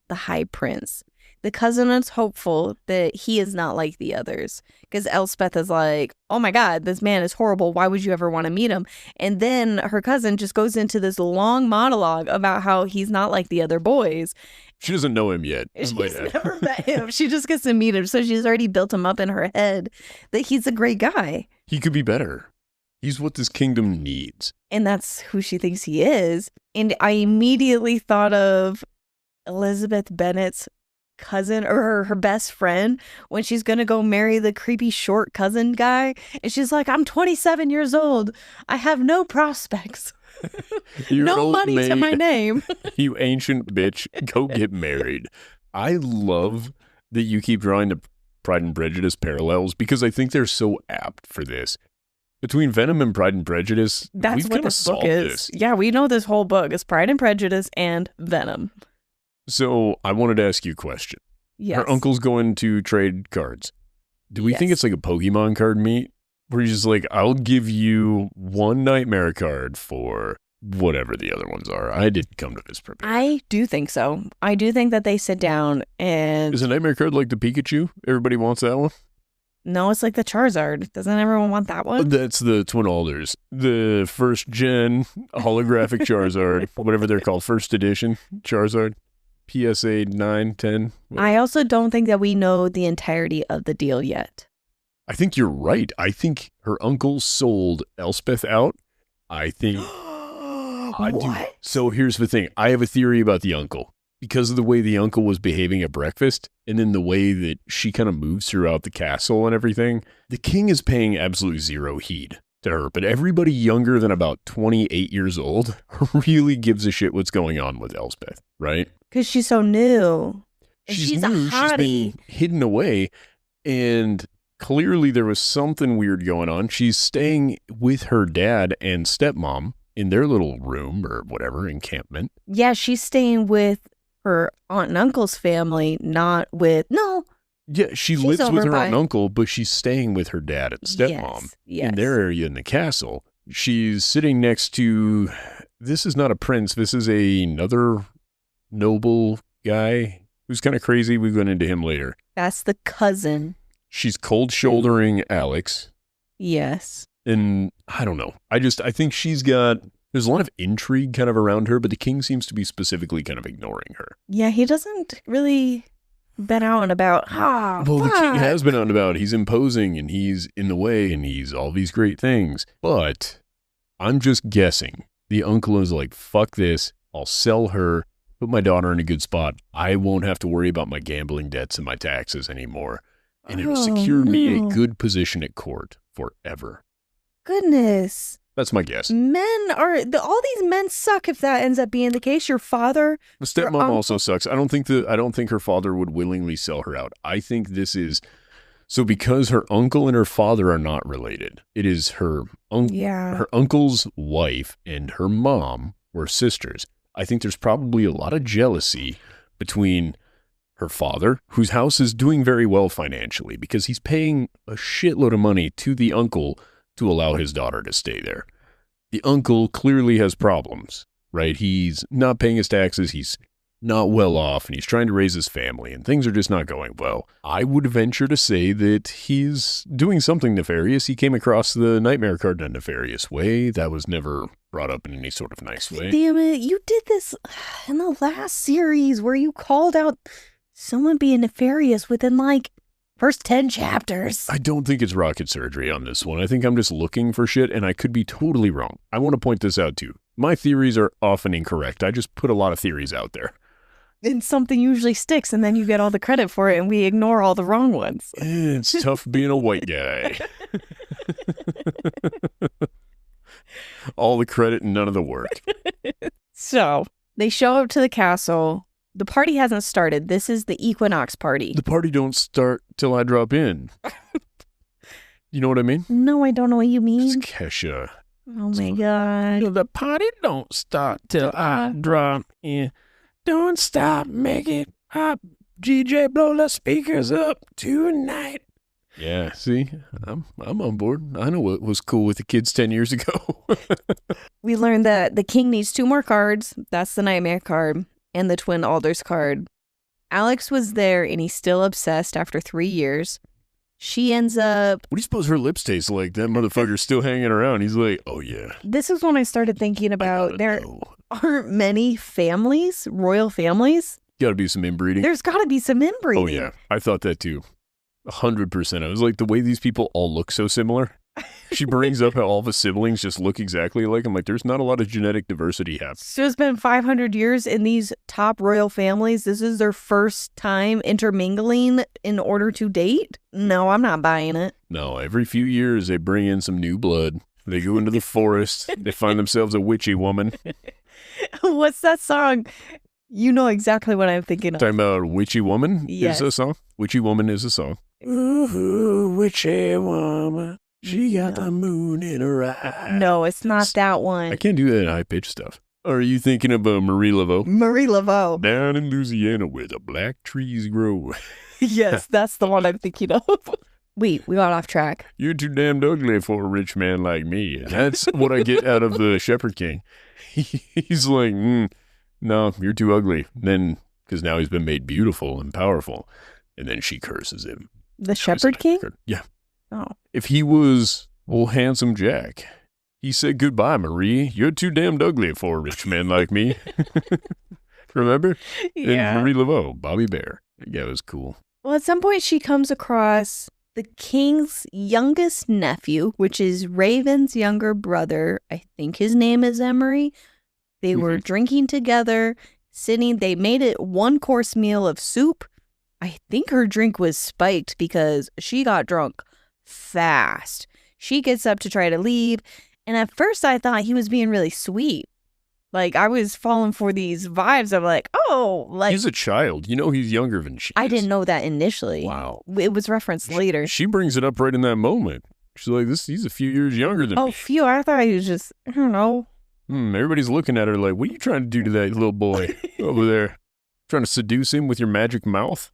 the High Prince. The cousin is hopeful that he is not like the others because Elspeth is like, oh my God, this man is horrible. Why would you ever want to meet him? And then her cousin just goes into this long monologue about how he's not like the other boys. She doesn't know him yet. She's never met him. She just gets to meet him. So she's already built him up in her head that he's a great guy. He could be better. He's what this kingdom needs. And that's who she thinks he is. And I immediately thought of Elizabeth Bennet's cousin or her best friend when she's gonna go marry the creepy short cousin guy, and she's like, I'm 27 years old, I have no prospects. No money to my name. You ancient bitch, go get married. I love that you keep drawing the Pride and Prejudice parallels because I think they're so apt for this. Between Venom and Pride and Prejudice, that's what this book is. Yeah, we know this whole book is Pride and Prejudice and Venom. So I wanted to ask you a question. Yes. Her uncle's going to trade cards. Do we think it's like a Pokemon card meet? Where he's just like, I'll give you 1 nightmare card for whatever the other ones are. I didn't come to this prepared. I do think so. I do think that they sit down and... Is a nightmare card like the Pikachu? Everybody wants that one? No, it's like the Charizard. Doesn't everyone want that one? That's the Twin Alders. The first gen holographic Charizard, whatever they're called, first edition Charizard. PSA 9, 10. I also don't think that we know the entirety of the deal yet. I think you're right. I think her uncle sold Elspeth out. I think... I do. So here's the thing. I have a theory about the uncle. Because of the way the uncle was behaving at breakfast, and then the way that she kind of moves throughout the castle and everything, the king is paying absolutely zero heed to her. But everybody younger than about 28 years old really gives a shit what's going on with Elspeth, right? Because she's so new. And she's new. A hottie. She's been hidden away, and clearly there was something weird going on. She's staying with her dad and stepmom in their little room or whatever, encampment. Yeah, she's staying with her aunt and uncle's family, not with... No. Yeah, she lives with her aunt and uncle, but she's staying with her dad and stepmom in their area in the castle. She's sitting next to... This is not a prince. This is another noble guy who's kind of crazy. We went into him later. That's the cousin. She's cold shouldering Alex. Yes. And I don't know. I think she's got, there's a lot of intrigue kind of around her, but the king seems to be specifically kind of ignoring her. Yeah, he doesn't really been out and about. Well, the king has been out and about. He's imposing and he's in the way and he's all these great things. But I'm just guessing. The uncle is like, fuck this. I'll sell her, put my daughter in a good spot. I won't have to worry about my gambling debts and my taxes anymore. And it'll secure me a good position at court forever. Goodness. That's my guess. All these men suck if that ends up being the case. Your father. The stepmom also sucks. I don't think her father would willingly sell her out. I think this is so because her uncle and her father are not related. It is her uncle's wife and her mom were sisters. I think there's probably a lot of jealousy between her father, whose house is doing very well financially because he's paying a shitload of money to the uncle to allow his daughter to stay there. The uncle clearly has problems, right? He's not paying his taxes, he's not well off, and he's trying to raise his family, and things are just not going well. I would venture to say that he's doing something nefarious. He came across the nightmare card in a nefarious way. That was never brought up in any sort of nice way. Damn it, you did this in the last series where you called out someone being nefarious within first 10 chapters. I don't think it's rocket surgery on this one. I think I'm just looking for shit, and I could be totally wrong. I want to point this out, too. My theories are often incorrect. I just put a lot of theories out there. And something usually sticks, and then you get all the credit for it, and we ignore all the wrong ones. It's tough being a white guy. All the credit and none of the work. So, they show up to the castle. The party hasn't started. This is the equinox party. The party don't start till I drop in. You know what I mean? No, I don't know what you mean. It's Kesha. Oh my God. The party don't start till I drop in. Don't stop, make it up. GJ, blow the speakers up tonight. Yeah, see? I'm on board. I know what was cool with the kids 10 years ago. We learned that the king needs 2 more cards. That's the nightmare card. And the Twin Alders card. Alex was there and he's still obsessed after 3 years. She ends up... What do you suppose her lips taste like? That motherfucker's still hanging around. He's like, oh yeah. This is when I started thinking about there aren't many families, royal families. Gotta be some inbreeding. There's gotta be some inbreeding. Oh yeah, I thought that too. 100%. I was like, the way these people all look so similar. She brings up how all the siblings just look exactly alike. I'm like, there's not a lot of genetic diversity happening. So it's been 500 years in these top royal families. This is their first time intermingling in order to date? No, I'm not buying it. No, every few years they bring in some new blood. They go into the forest. They find themselves a witchy woman. What's that song? You know exactly what I'm thinking of. Talking about Witchy Woman? Yes. Is a song? Witchy Woman is a song. Ooh, witchy woman. She got the moon in her eye. No, it's not that one. I can't do that high-pitched stuff. Are you thinking of Marie Laveau? Marie Laveau. Down in Louisiana where the black trees grow. Yes, that's the one I'm thinking of. Wait, we got off track. You're too damned ugly for a rich man like me. That's what I get out of the Shepherd King. He's like, no, you're too ugly. Then, because now he's been made beautiful and powerful. And then she curses him. The Shepherd King? Yeah. Oh. If he was old handsome Jack, he said, goodbye, Marie. You're too damned ugly for a rich man like me. Remember? Yeah. And Marie Laveau, Bobby Bear. Yeah, it was cool. Well, at some point she comes across the king's youngest nephew, which is Raven's younger brother. I think his name is Emery. They were drinking together, sitting. They made it 1-course meal of soup. I think her drink was spiked because she got drunk fast. She gets up to try to leave, and at first I thought he was being really sweet. Like, I was falling for these vibes. I'm like, oh, like... He's a child. You know he's younger than she is. I didn't know that initially. Wow. It was referenced later. She brings it up right in that moment. She's like, he's a few years younger than me. Oh, phew. I thought he was just, I don't know. Everybody's looking at her like, what are you trying to do to that little boy over there? Trying to seduce him with your magic mouth?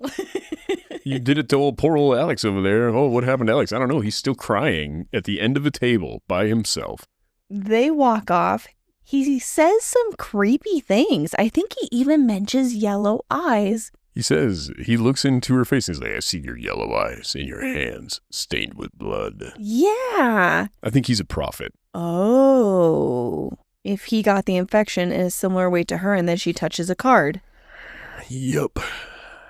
You did it to poor old Alex over there. Oh, what happened to Alex? I don't know. He's still crying at the end of a table by himself. They walk off. He says some creepy things. I think he even mentions yellow eyes. He says, he looks into her face and he's like, I see your yellow eyes in your hands stained with blood. Yeah. I think he's a prophet. Oh. If he got the infection in a similar way to her and then she touches a card. Yup.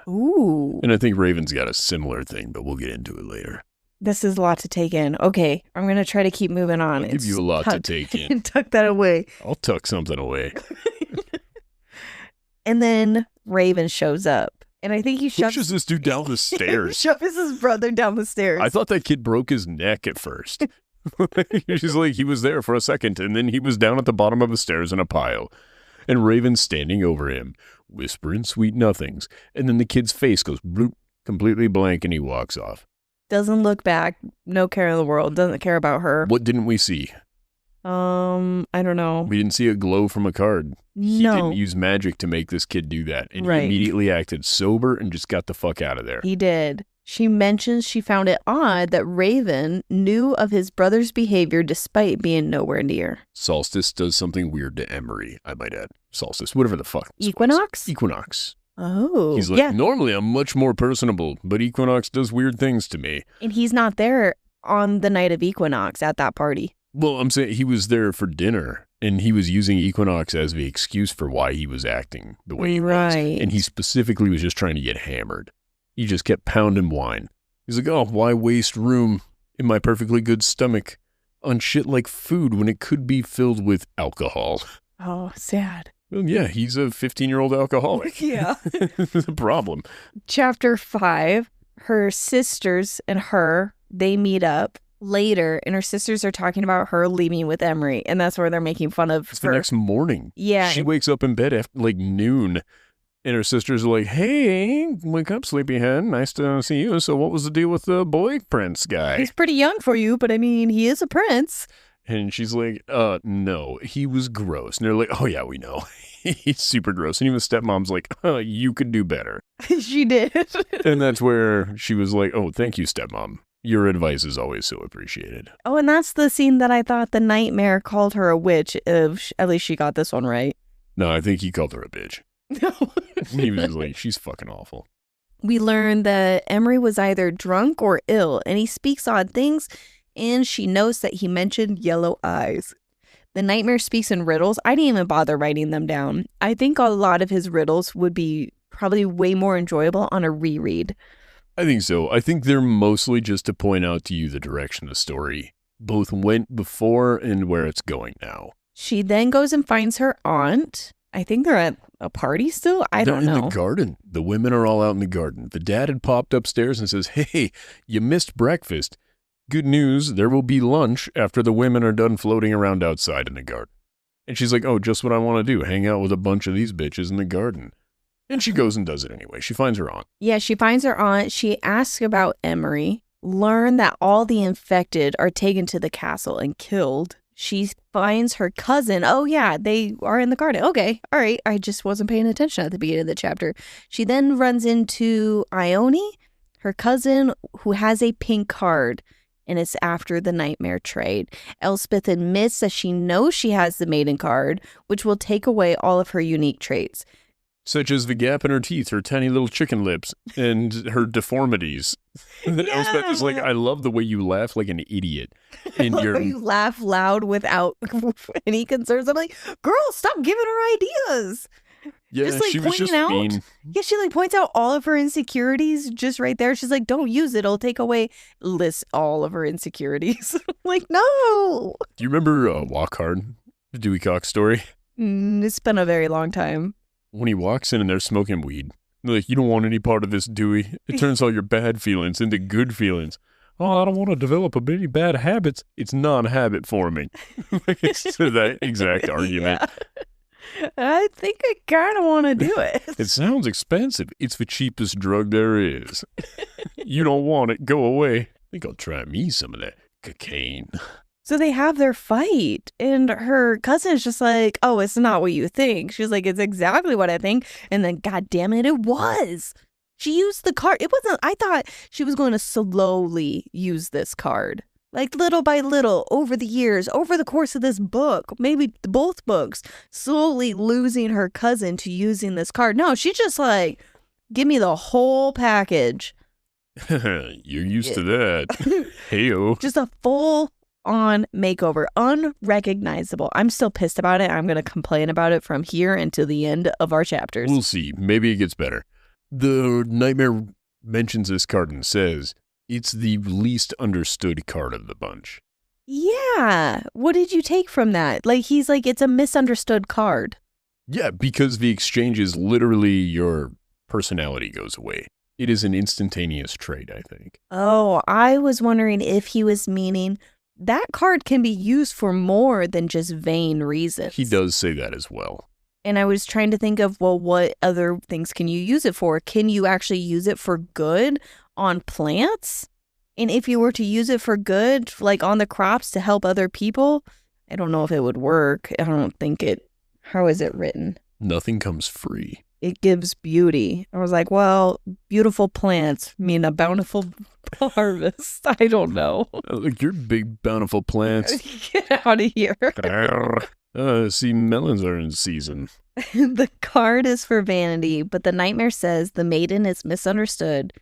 Ooh. And I think Raven's got a similar thing, but we'll get into it later. This is a lot to take in. Okay, I'm going to try to keep moving on. I'll give you a lot to take in. Tuck that away. I'll tuck something away. And then Raven shows up. And I think he pushes this dude down the stairs. Shoves his brother down the stairs. I thought that kid broke his neck at first. She's like, he was there for a second, and then he was down at the bottom of the stairs in a pile. And Raven's standing over him, whispering sweet nothings. And then the kid's face goes bloop, completely blank, and he walks off. Doesn't look back. No care in the world. Doesn't care about her. What didn't we see? I don't know. We didn't see a glow from a card. He No. didn't use magic to make this kid do that. And Right. he immediately acted sober and just got the fuck out of there. He did. She mentions she found it odd that Raven knew of his brother's behavior despite being nowhere near. Solstice does something weird to Emery, I might add. Solstice, whatever the fuck. this was. Equinox? Equinox. Oh. He's like, yeah. normally I'm much more personable, but Equinox does weird things to me. And he's not there on the night of Equinox at that party. Well, I'm saying he was there for dinner, and he was using Equinox as the excuse for why he was acting the way he was. Right. And he specifically was just trying to get hammered. He just kept pounding wine. He's like, oh, why waste room in my perfectly good stomach on shit like food when it could be filled with alcohol? Oh, sad. Well, yeah, he's a 15-year-old alcoholic. Yeah. It's a problem. Chapter 5, her sisters and her, they meet up later, and her sisters are talking about her leaving with Emery, and that's where they're making fun of It's her. the next morning. Yeah. She wakes up in bed after like noon, and her sisters are like, hey, wake up, sleepyhead. Nice to see you. So what was the deal with the boy prince guy? He's pretty young for you, but I mean, he is a prince. And she's like, no, he was gross. And they're like, oh, yeah, we know. He's super gross. And even stepmom's like, you could do better. She did. And that's where she was like, oh, thank you, stepmom. Your advice is always so appreciated. Oh, and that's the scene that I thought the nightmare called her a witch. At least she got this one right. No, I think he called her a bitch. No. He was like, she's fucking awful. We learned that Emery was either drunk or ill, and he speaks odd things, and she knows that he mentioned yellow eyes. The nightmare speaks in riddles. I didn't even bother writing them down. I think a lot of his riddles would be probably way more enjoyable on a reread. I think so. I think they're mostly just to point out to you the direction the story both went before and where it's going now. She then goes and finds her aunt. I think they're at a party still. I don't know. They're in the garden. The women are all out in the garden. The dad had popped upstairs and says, hey, you missed breakfast. Good news, there will be lunch after the women are done floating around outside in the garden. And she's like, oh, just what I want to do. Hang out with a bunch of these bitches in the garden. And she goes and does it anyway. She finds her aunt. Yeah, she finds her aunt. She asks about Emery. Learn that all the infected are taken to the castle and killed. She finds her cousin. Oh, yeah, they are in the garden. Okay, all right. I just wasn't paying attention at the beginning of the chapter. She then runs into Ione, her cousin, who has a pink card, and it's after the nightmare trade. Elspeth admits that she knows she has the maiden card, which will take away all of her unique traits. Such as the gap in her teeth, her tiny little chicken lips, and her deformities. Elspeth is like, I love the way you laugh like an idiot. And You laugh loud without any concerns. I'm like, girl, stop giving her ideas. yeah, just like she was pointing just out. mean. Yeah, she like points out all of her insecurities just right there. She's like, don't use it. It'll take away, list all of her insecurities. I'm like, no. Do you remember Walk Hard, the Dewey Cox story? It's been a very long time. When he walks in and they're smoking weed, they're like, you don't want any part of this, Dewey. It turns all your bad feelings into good feelings. Oh, I don't want to develop a many bad habits. It's non-habit forming. It's that exact argument. Yeah. I think I kind of want to do it. It sounds expensive. It's the cheapest drug there is. You don't want it. Go away. I think I'll try me some of that cocaine. So they have their fight, and her cousin is just like, oh, it's not what you think. She's like, it's exactly what I think. And then, God damn it, it was. She used the card. It wasn't, I thought she was going to slowly use this card. Like little by little, over the years, over the course of this book, maybe both books, slowly losing her cousin to using this card. No, she just like, give me the whole package. You're used to that. Hey-o. Just a full on makeover, unrecognizable. I'm still pissed about it. I'm going to complain about it from here until the end of our chapters. We'll see. Maybe it gets better. The nightmare mentions this card and says it's the least understood card of the bunch. Yeah. What did you take from that? Like, he's like, it's a misunderstood card. Yeah, because the exchange is literally your personality goes away. It is an instantaneous trait, I think. Oh, I was wondering if he was meaning that card can be used for more than just vain reasons. He does say that as well. And I was trying to think of, well, what other things can you use it for? Can you actually use it for good on plants? And if you were to use it for good, like on the crops to help other people, I don't know if it would work. I don't think it. How is it written? Nothing comes free. It gives beauty. I was like, well, beautiful plants mean a bountiful harvest. I don't know. Look, your big, bountiful plants. Get out of here. See, melons are in season. The card is for vanity, but the nightmare says the maiden is misunderstood,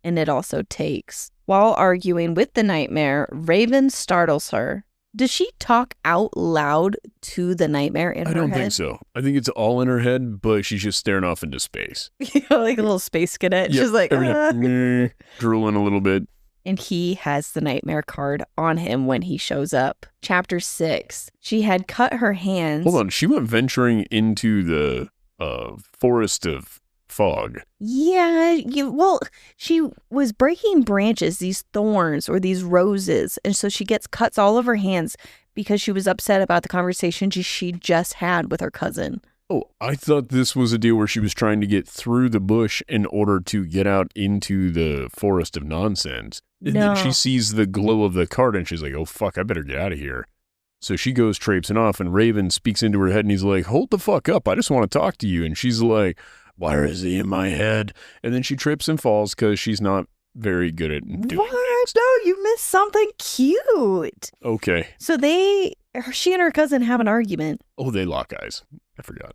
and it also takes. While arguing with the nightmare, Raven startles her. Does she talk out loud to the nightmare in her head? I don't think so. I think it's all in her head, but she's just staring off into space. Like a little space cadet. Yep. She's like, drooling a little bit. And he has the nightmare card on him when he shows up. Chapter 6. She had cut her hands. Hold on. She went venturing into the forest of fog. Yeah, well, she was breaking branches, these thorns or these roses, and so she gets cuts all over her hands because she was upset about the conversation she just had with her cousin. Oh, I thought this was a deal where she was trying to get through the bush in order to get out into the forest of nonsense. And then she sees the glow of the card and she's like, oh, fuck, I better get out of here. So she goes traipsing off and Raven speaks into her head and he's like, hold the fuck up. I just want to talk to you. And she's like, why is he in my head? And then she trips and falls because she's not very good at doing What? No, you missed something cute. Okay. So she and her cousin have an argument. Oh, they lock eyes. I forgot.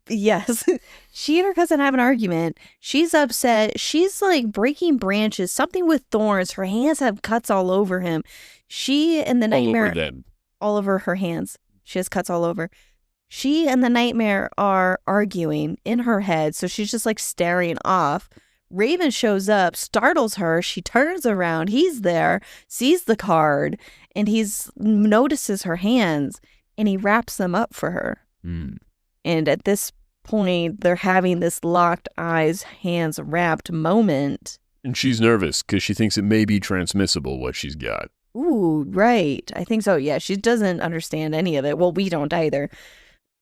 Yes. She and her cousin have an argument. She's upset. She's like breaking branches, something with thorns. Her hands have cuts all over him. She and the nightmare. All over her hands. She has cuts all over. She and the nightmare are arguing in her head. So she's just like staring off. Raven shows up, startles her. She turns around. He's there, sees the card, and notices her hands, and he wraps them up for her. Mm. And at this point, they're having this locked eyes, hands wrapped moment. And she's nervous because she thinks it may be transmissible what she's got. Ooh, right. I think so. Yeah, she doesn't understand any of it. Well, we don't either.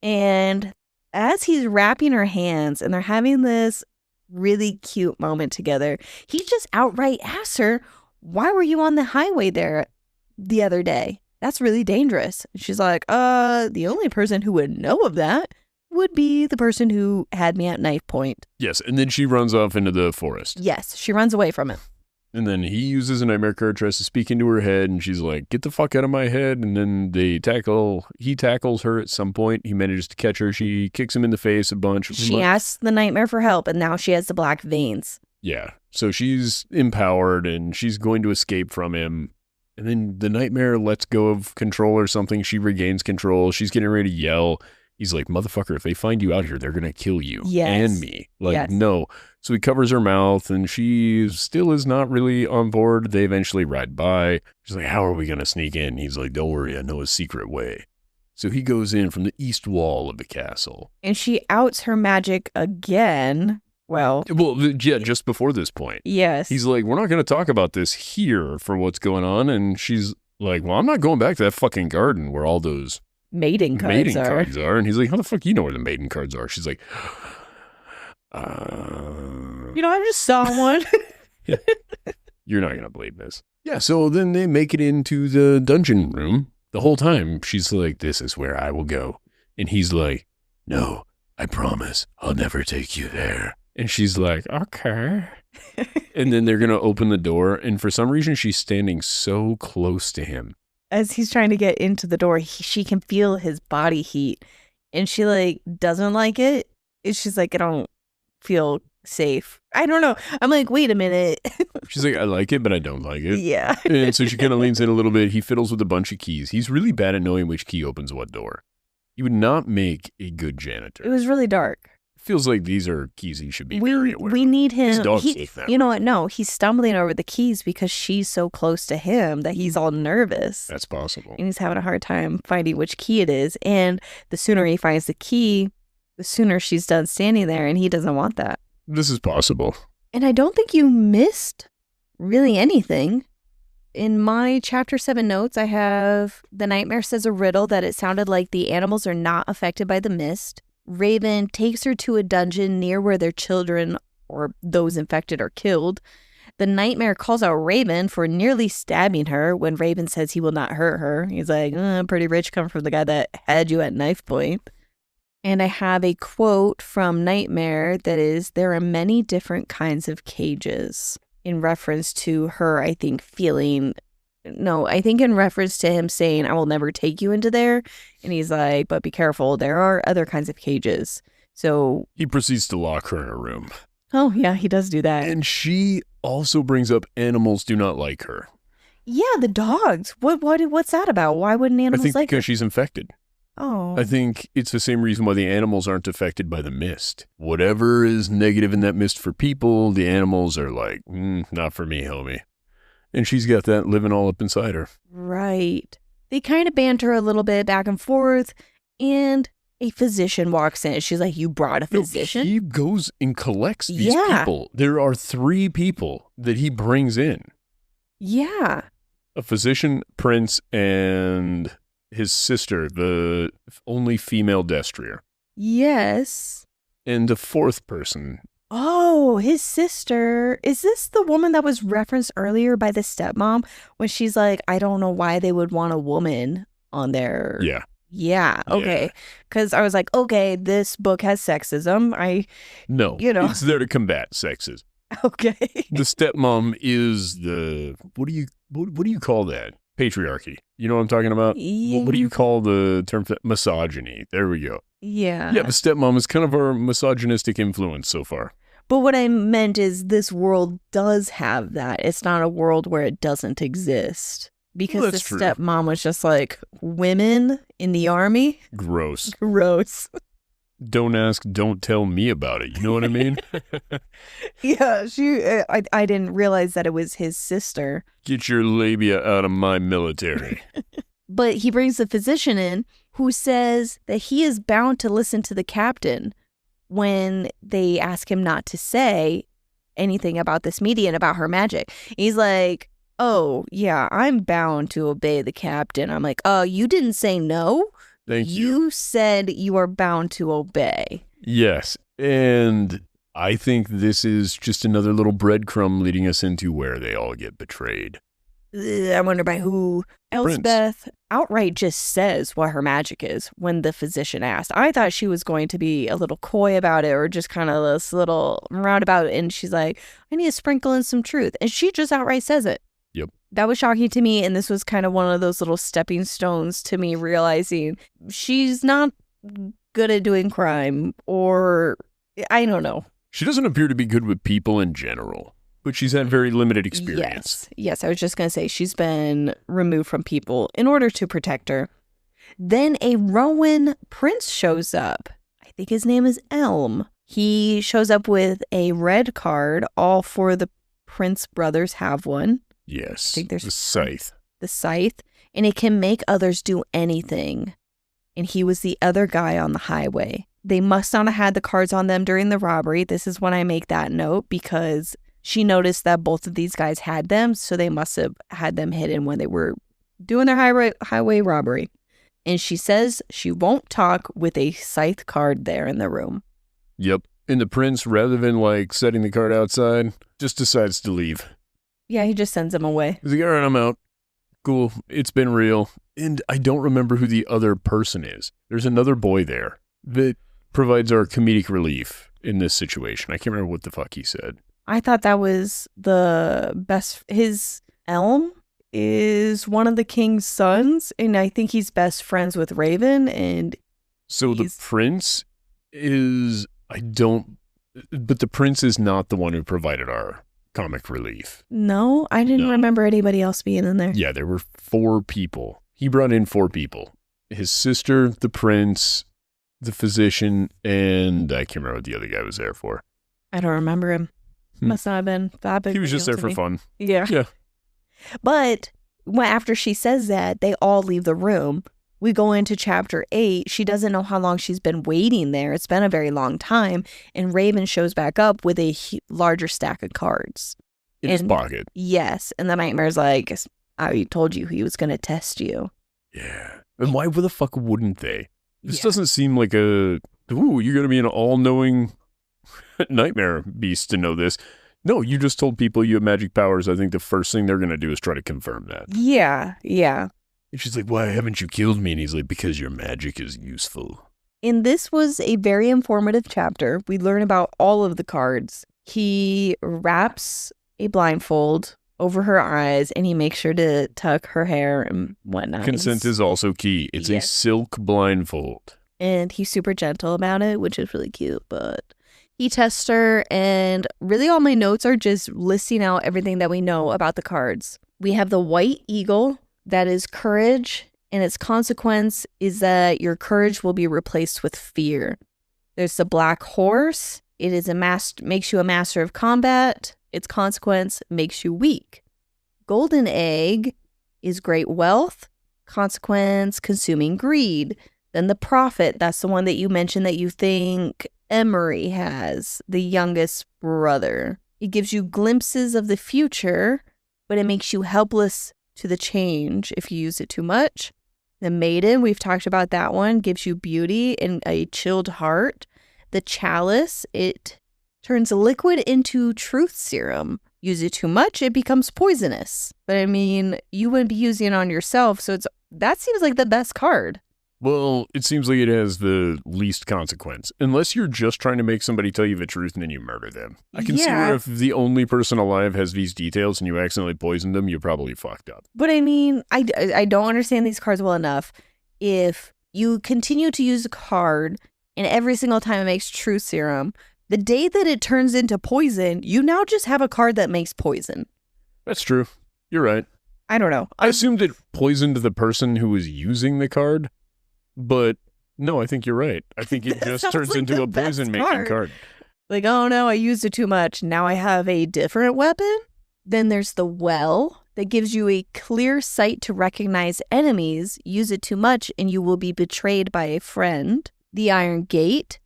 And as he's wrapping her hands and they're having this really cute moment together, he just outright asks her, why were you on the highway there the other day? That's really dangerous. And she's like, the only person who would know of that would be the person who had me at knife point. Yes, and then she runs off into the forest. Yes, she runs away from him. And then he uses a nightmare card, tries to speak into her head, and she's like, get the fuck out of my head. And then he tackles her at some point. He manages to catch her. She kicks him in the face a bunch. She asks the nightmare for help, and now she has the black veins. Yeah, so she's empowered, and she's going to escape from him. And then the nightmare lets go of control or something. She regains control. She's getting ready to yell. He's like, motherfucker, if they find you out here, they're going to kill you and me. Like, no. So he covers her mouth and she still is not really on board. They eventually ride by. She's like, how are we going to sneak in? He's like, don't worry, I know a secret way. So he goes in from the east wall of the castle. And she outs her magic again. Well, yeah, just before this point. Yes. He's like, we're not going to talk about this here for what's going on. And she's like, well, I'm not going back to that fucking garden where all those mating cards are. And he's like, how the fuck you know where the mating cards are? She's like, I just saw one. You're not going to believe this. Yeah, so then they make it into the dungeon room. The whole time, she's like, this is where I will go. And he's like, no, I promise I'll never take you there. And she's like, okay. And then they're going to open the door. And for some reason, she's standing so close to him. As he's trying to get into the door, she can feel his body heat. And she doesn't like it. She's like, I don't feel safe. I don't know. I'm like, wait a minute. She's like, I like it, but I don't like it. Yeah. And so she kind of leans in a little bit. He fiddles with a bunch of keys. He's really bad at knowing which key opens what door. He would not make a good janitor. It was really dark. feels like these are keys he should be very aware. We need His him. dog's safe now. You know what? No, he's stumbling over the keys because she's so close to him that he's all nervous. That's possible. And he's having a hard time finding which key it is. And the sooner he finds the key, the sooner she's done standing there, and he doesn't want that. This is possible. And I don't think you missed really anything. In my chapter 7 notes, I have the nightmare says a riddle that it sounded like the animals are not affected by the mist. Raven takes her to a dungeon near where their children or those infected are killed. The nightmare calls out Raven for nearly stabbing her when Raven says he will not hurt her. He's like, pretty rich coming from the guy that had you at knife point. And I have a quote from Nightmare that is, there are many different kinds of cages, in reference to her, I think, in reference to him saying, I will never take you into there. And he's like, but be careful, there are other kinds of cages. So he proceeds to lock her in a room. Oh, yeah, he does do that. And she also brings up animals do not like her. Yeah, the dogs. What's that about? Why wouldn't animals I think like because her? she's infected. Oh. I think it's the same reason why the animals aren't affected by the mist. Whatever is negative in that mist for people, the animals are like, not for me, homie. And she's got that living all up inside her. Right. They kind of banter a little bit back and forth, and a physician walks in. She's like, you brought a physician? No, he goes and collects these people. There are 3 people that he brings in. Yeah. A physician, Prince, and his sister, the only female destrier. Yes. And a 4th person. Oh, his sister. Is this the woman that was referenced earlier by the stepmom when she's like, I don't know why they would want a woman on there? Yeah. Yeah. Okay. Because I was like, okay, this book has sexism. It's there to combat sexism. Okay. The stepmom is the, what do you call that? Patriarchy. You know what I'm talking about? Yeah. What do you call the term for that? Misogyny. There we go. Yeah. Yeah, the stepmom is kind of our misogynistic influence so far. But what I meant is this world does have that. It's not a world where it doesn't exist. Because the stepmom was just like, women in the army? Gross. Gross. Don't ask, don't tell me about it. You know what I mean? Yeah, I didn't realize that it was his sister. Get your labia out of my military. But he brings the physician in who says that he is bound to listen to the captain when they ask him not to say anything about this medium, about her magic. He's like, oh, yeah, I'm bound to obey the captain. I'm like, oh, you didn't say no? Thank you. You said you are bound to obey. Yes, and I think this is just another little breadcrumb leading us into where they all get betrayed. I wonder by who. Elspeth outright just says what her magic is when the physician asked. I thought she was going to be a little coy about it or just kind of this little roundabout. And she's like, I need to sprinkle in some truth. And she just outright says it. Yep. That was shocking to me. And this was kind of one of those little stepping stones to me realizing she's not good at doing crime, or I don't know. She doesn't appear to be good with people in general, but she's had very limited experience. Yes, I was just going to say she's been removed from people in order to protect her. Then a Rowan prince shows up. I think his name is Elm. He shows up with a red card. All 4 of the Prince brothers have one. Yes, I think there's the scythe. The scythe, and it can make others do anything. And he was the other guy on the highway. They must not have had the cards on them during the robbery. This is when I make that note because she noticed that both of these guys had them, so they must have had them hidden when they were doing their highway robbery. And she says she won't talk with a scythe card there in the room. Yep. And the prince, rather than setting the card outside, just decides to leave. Yeah, he just sends him away. He's like, all right, I'm out. Cool. It's been real. And I don't remember who the other person is. There's another boy there that provides our comedic relief in this situation. I can't remember what the fuck he said. I thought that was the best. His Elm is one of the king's sons, and I think he's best friends with Raven. And so the prince is, but the prince is not the one who provided our comic relief. No, I didn't remember anybody else being in there. Yeah, there were 4 people. He brought in 4 people. His sister, the prince, the physician, and I can't remember what the other guy was there for. I don't remember him. Must not have been that big. He was just there for fun. Yeah. Yeah. But after she says that, they all leave the room. We go into chapter 8. She doesn't know how long she's been waiting there. It's been a very long time. And Raven shows back up with a larger stack of cards. In his pocket. Yes. And the nightmare's like, I told you he was going to test you. Yeah. And why the fuck wouldn't they? This Yeah. doesn't seem like you're going to be an all-knowing nightmare beast to know this. No, you just told people you have magic powers. I think the first thing they're going to do is try to confirm that. Yeah. Yeah. And she's like, why haven't you killed me? And he's like, because your magic is useful. And this was a very informative chapter. We learn about all of the cards. He wraps a blindfold over her eyes and he makes sure to tuck her hair and whatnot. Consent is also key. It's a silk blindfold. And he's super gentle about it, which is really cute. But he tests her, and really all my notes are just listing out everything that we know about the cards. We have the White Eagle. That is courage, and its consequence is that your courage will be replaced with fear. There's the Black Horse. It is makes you a master of combat. Its consequence makes you weak. Golden Egg is great wealth. Consequence, consuming greed. Then the Prophet, that's the one that you mentioned that you think Emery has, the youngest brother. It gives you glimpses of the future, but it makes you helpless to the change if you use it too much. The Maiden, we've talked about that one, gives you beauty and a chilled heart. The Chalice, it turns liquid into truth serum. Use it too much, it becomes poisonous. But I mean, you wouldn't be using it on yourself, so that seems like the best card. Well, it seems like it has the least consequence. Unless you're just trying to make somebody tell you the truth and then you murder them. I can see where if the only person alive has these details and you accidentally poisoned them, you're probably fucked up. But I mean, I don't understand these cards well enough. If you continue to use a card and every single time it makes truth serum, the day that it turns into poison, you now just have a card that makes poison. That's true. You're right. I don't know. I assumed it poisoned the person who was using the card. But no, I think you're right. I think it just turns like into a poison-making card. Like, oh no, I used it too much. Now I have a different weapon. Then there's the Well that gives you a clear sight to recognize enemies. Use it too much and you will be betrayed by a friend. The Iron Gate,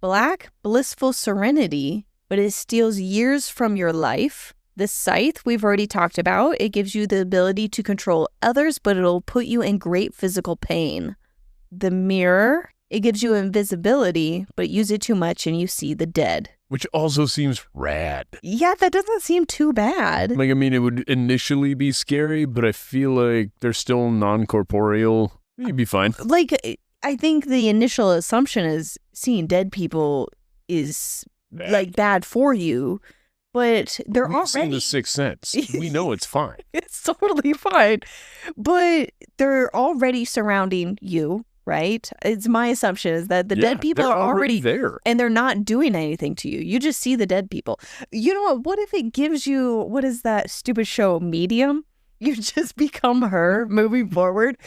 black, blissful serenity, but it steals years from your life. The Scythe, we've already talked about. It gives you the ability to control others, but it'll put you in great physical pain. The Mirror, it gives you invisibility, but use it too much and you see the dead. Which also seems rad. Yeah, that doesn't seem too bad. Like, I mean, it would initially be scary, but I feel like they're still non-corporeal. You'd be fine. Like, I think the initial assumption is seeing dead people is, bad. Like, bad for you, but they're We've seen already... The Sixth Sense. We know it's fine. It's totally fine. But they're already surrounding you. Right? It's my assumption is that the dead people are already there. And they're not doing anything to you. You just see the dead people. You know what? What if it gives you, what is that stupid show, Medium? You just become her moving forward.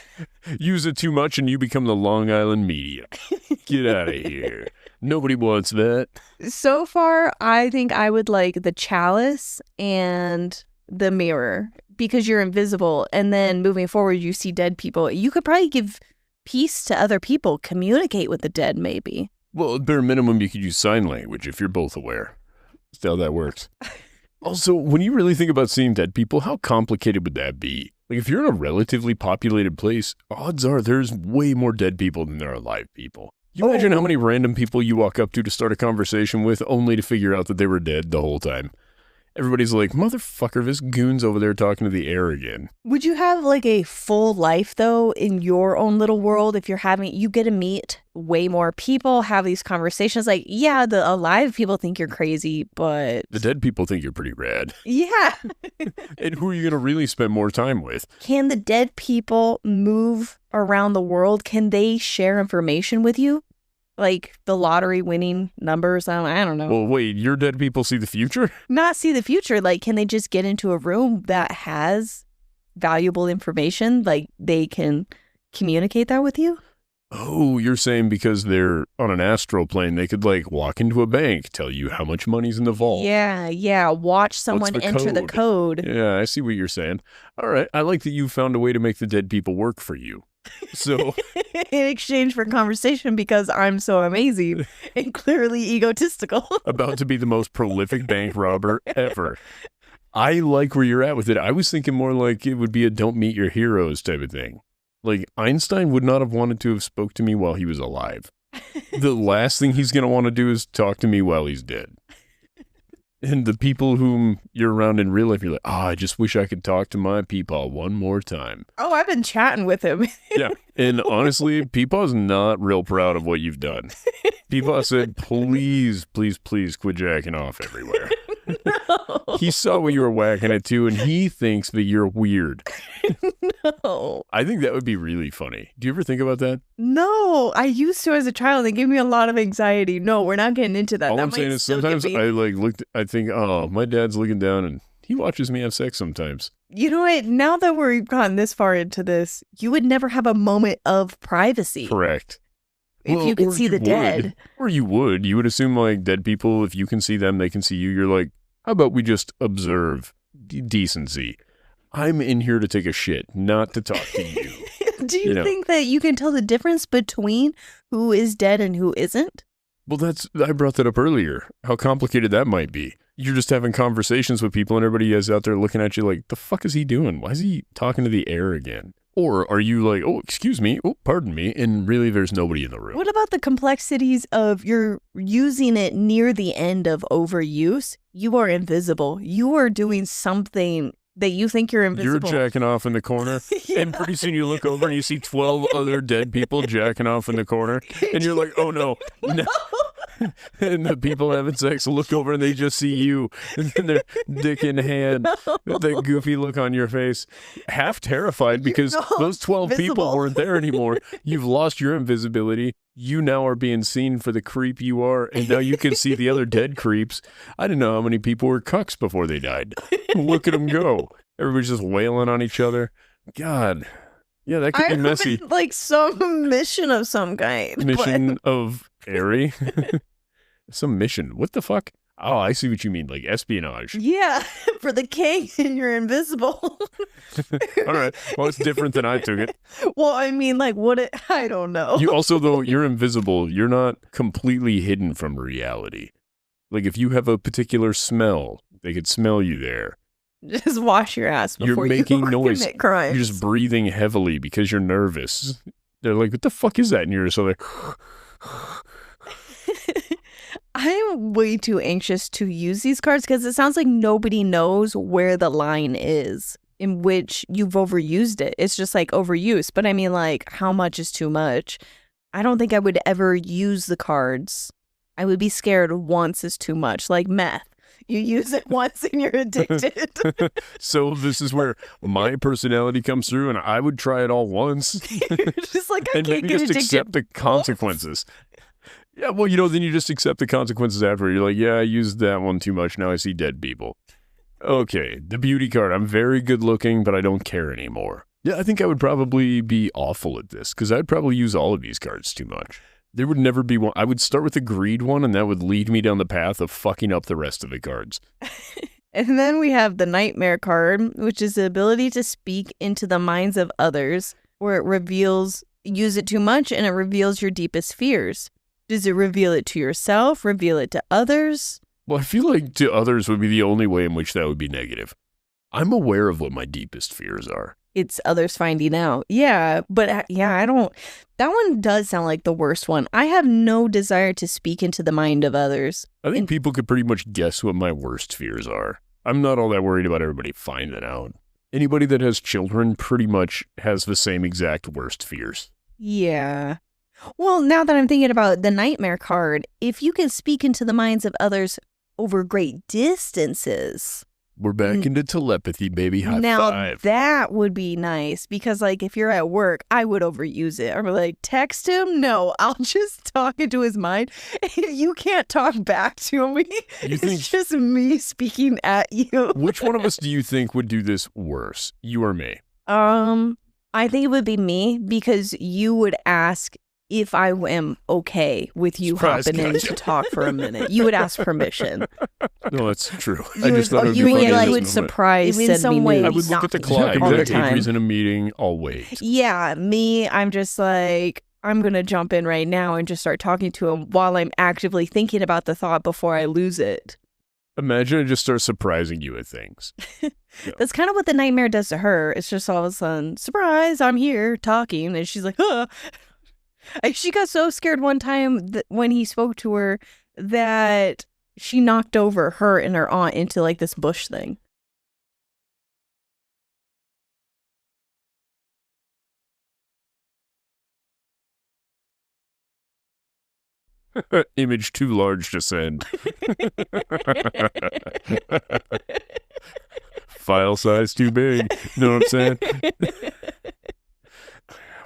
Use it too much and you become the Long Island Medium. Get out of here. Nobody wants that. So far, I think I would like the Chalice and the Mirror because you're invisible. And then moving forward, you see dead people. You could probably give peace to other people, communicate with the dead, maybe. Well, at bare minimum, you could use sign language if you're both aware. That's how that works. Also, when you really think about seeing dead people, how complicated would that be? Like, if you're in a relatively populated place, odds are there's way more dead people than there are alive people. You imagine how many random people you walk up to start a conversation with only to figure out that they were dead the whole time. Everybody's like, motherfucker, this goon's over there talking to the air again. Would you have like a full life though in your own little world if you get to meet way more people, have these conversations? Like, yeah, the alive people think you're crazy, but the dead people think you're pretty rad. Yeah. And who are you going to really spend more time with? Can the dead people move around the world? Can they share information with you? Like the lottery winning numbers? I don't know. Well, wait, your dead people see the future? Not see the future. Like, can they just get into a room that has valuable information? Like, they can communicate that with you? Oh, you're saying because they're on an astral plane, they could like walk into a bank, tell you how much money's in the vault. Yeah. Watch What's someone the enter the code? code. Yeah, I see what you're saying. All right. I like that you found a way to make the dead people work for you. So, In exchange for conversation because I'm so amazing and clearly egotistical. about to be the most prolific bank robber ever. I like where you're at with it. I was thinking more like it would be a don't meet your heroes type of thing. Like Einstein would not have wanted to have spoke to me while he was alive. The last thing he's going to want to do is talk to me while he's dead. And the people whom you're around in real life, you're like, I just wish I could talk to my Peepaw one more time. Oh, I've been chatting with him. Yeah. And honestly, Peepaw's not real proud of what you've done. Peepaw said, please quit jacking off everywhere. No. He saw what you were whacking it to, and he thinks that you're weird. No. I think that would be really funny. Do you ever think about that? No, I used to as a child. It gave me a lot of anxiety. No, we're not getting into that. All That I'm might saying is still sometimes get me. I think, oh, my dad's looking down and he watches me have sex sometimes. You know what? Now that we've gotten this far into this, you would never have a moment of privacy Correct. if you could or see the would. dead. Or you would. You would assume like dead people, if you can see them, they can see you. You're like, how about we just observe decency? I'm in here to take a shit, not to talk to you. Do you think that you can tell the difference between who is dead and who isn't? Well, I brought that up earlier, how complicated that might be. You're just having conversations with people and everybody is out there looking at you like, the fuck is he doing? Why is he talking to the air again? Or are you like, oh, excuse me, oh, pardon me, and really there's nobody in the room? What about the complexities of you're using it near the end of overuse? You are invisible. You are doing something that you think you're invisible. You're jacking off in the corner, Yeah. and pretty soon you look over and you see 12 other dead people jacking off in the corner, and you're like, oh no. And the people having sex look over and they just see you, and then their dick in hand, with that goofy look on your face, half terrified because those 12 people visible. weren't there anymore. You've lost your invisibility. You now are being seen for the creep you are, and now you can see the other dead creeps. I didn't know how many people were cucks before they died. Look at them go. Everybody's just wailing on each other. God. Yeah, that could be messy. Like some mission of some kind. Mission of Airy? Some mission. What the fuck? Oh, I see what you mean. Like espionage. Yeah, for the king and you're invisible. All right. Well, it's different than I took it. Well, I mean, like, I don't know. You also, though, you're invisible. You're not completely hidden from reality. Like if you have a particular smell, they could smell you there. Just wash your ass before You're making you noise. commit crimes. You're just breathing heavily because you're nervous. They're like, what the fuck is that? And you're so like... I'm way too anxious to use these cards because it sounds like nobody knows where the line is in which you've overused it. It's just like overuse. But I mean, like, how much is too much? I don't think I would ever use the cards. I would be scared once is too much, like meth. You use it once and you're addicted. So this is where my personality comes through, and I would try it all once. You're just like, I and can't maybe get just addicted. accept the consequences. Yeah, well, then you just accept the consequences after. You're like, yeah, I used that one too much. Now I see dead people. Okay, the beauty card. I'm very good looking, but I don't care anymore. Yeah, I think I would probably be awful at this because I'd probably use all of these cards too much. There would never be one. I would start with the greed one, and that would lead me down the path of fucking up the rest of the cards. And then we have the nightmare card, which is the ability to speak into the minds of others, where it reveals, use it too much, and it reveals your deepest fears. Does it reveal it to yourself, reveal it to others? Well, I feel like to others would be the only way in which that would be negative. I'm aware of what my deepest fears are. It's others finding out. Yeah, but I don't. That one does sound like the worst one. I have no desire to speak into the mind of others. I think people could pretty much guess what my worst fears are. I'm not all that worried about everybody finding out. Anybody that has children pretty much has the same exact worst fears. Yeah. Well, now that I'm thinking about the nightmare card, if you can speak into the minds of others over great distances. We're back into telepathy, baby. High Now five. that would be nice because, like, if you're at work, I would overuse it. I'm like, text him? No, I'll just talk into his mind. You can't talk back to me. It's just me speaking at you. Which one of us do you think would do this worse, you or me? I think it would be me because you would ask if I am okay with you Surprise, hopping in gotcha. to talk for a minute. You would ask permission. No, that's true. You I just would, thought it would you be would, funny in like, this you would moment. surprise In send some me ways. I nudes would look at the not clock. all the Exactly. time. Avery's in a meeting. I'll wait. Yeah, me, I'm just like, I'm going to jump in right now and just start talking to him while I'm actively thinking about the thought before I lose it. Imagine I just start surprising you with things. That's kind of what the nightmare does to her. It's just all of a sudden, surprise, I'm here talking. And she's like, huh. She got so scared one time that when he spoke to her that she knocked over her and her aunt into like this bush thing. Image too large to send. File size too big. Know what I'm saying?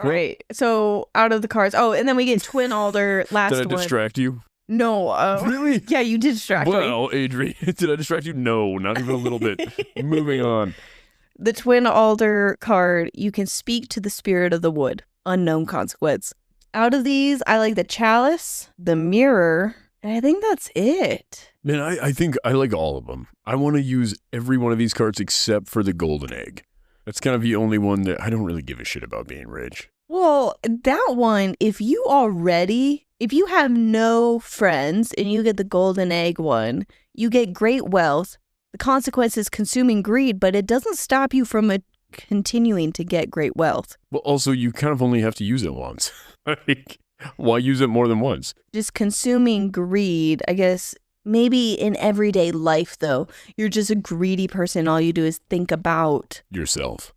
Right. So out of the cards. Oh, and then we get Twin Alder, last Did I one. distract you? No. Really? Yeah, you did distract me. Well, Adri, did I distract you? No, not even a little bit. Moving on. The Twin Alder card, you can speak to the spirit of the wood. Unknown consequence. Out of these, I like the Chalice, the Mirror, and I think that's it. Man, I think I like all of them. I want to use every one of these cards except for the Golden Egg. That's kind of the only one that I don't really give a shit about being rich. Well, that one, if you have no friends and you get the Golden Egg one, you get great wealth. The consequence is consuming greed, but it doesn't stop you from continuing to get great wealth. Well, also, you kind of only have to use it once. Like, why use it more than once? Just consuming greed, I guess, maybe in everyday life, though, you're just a greedy person. All you do is think about Yourself.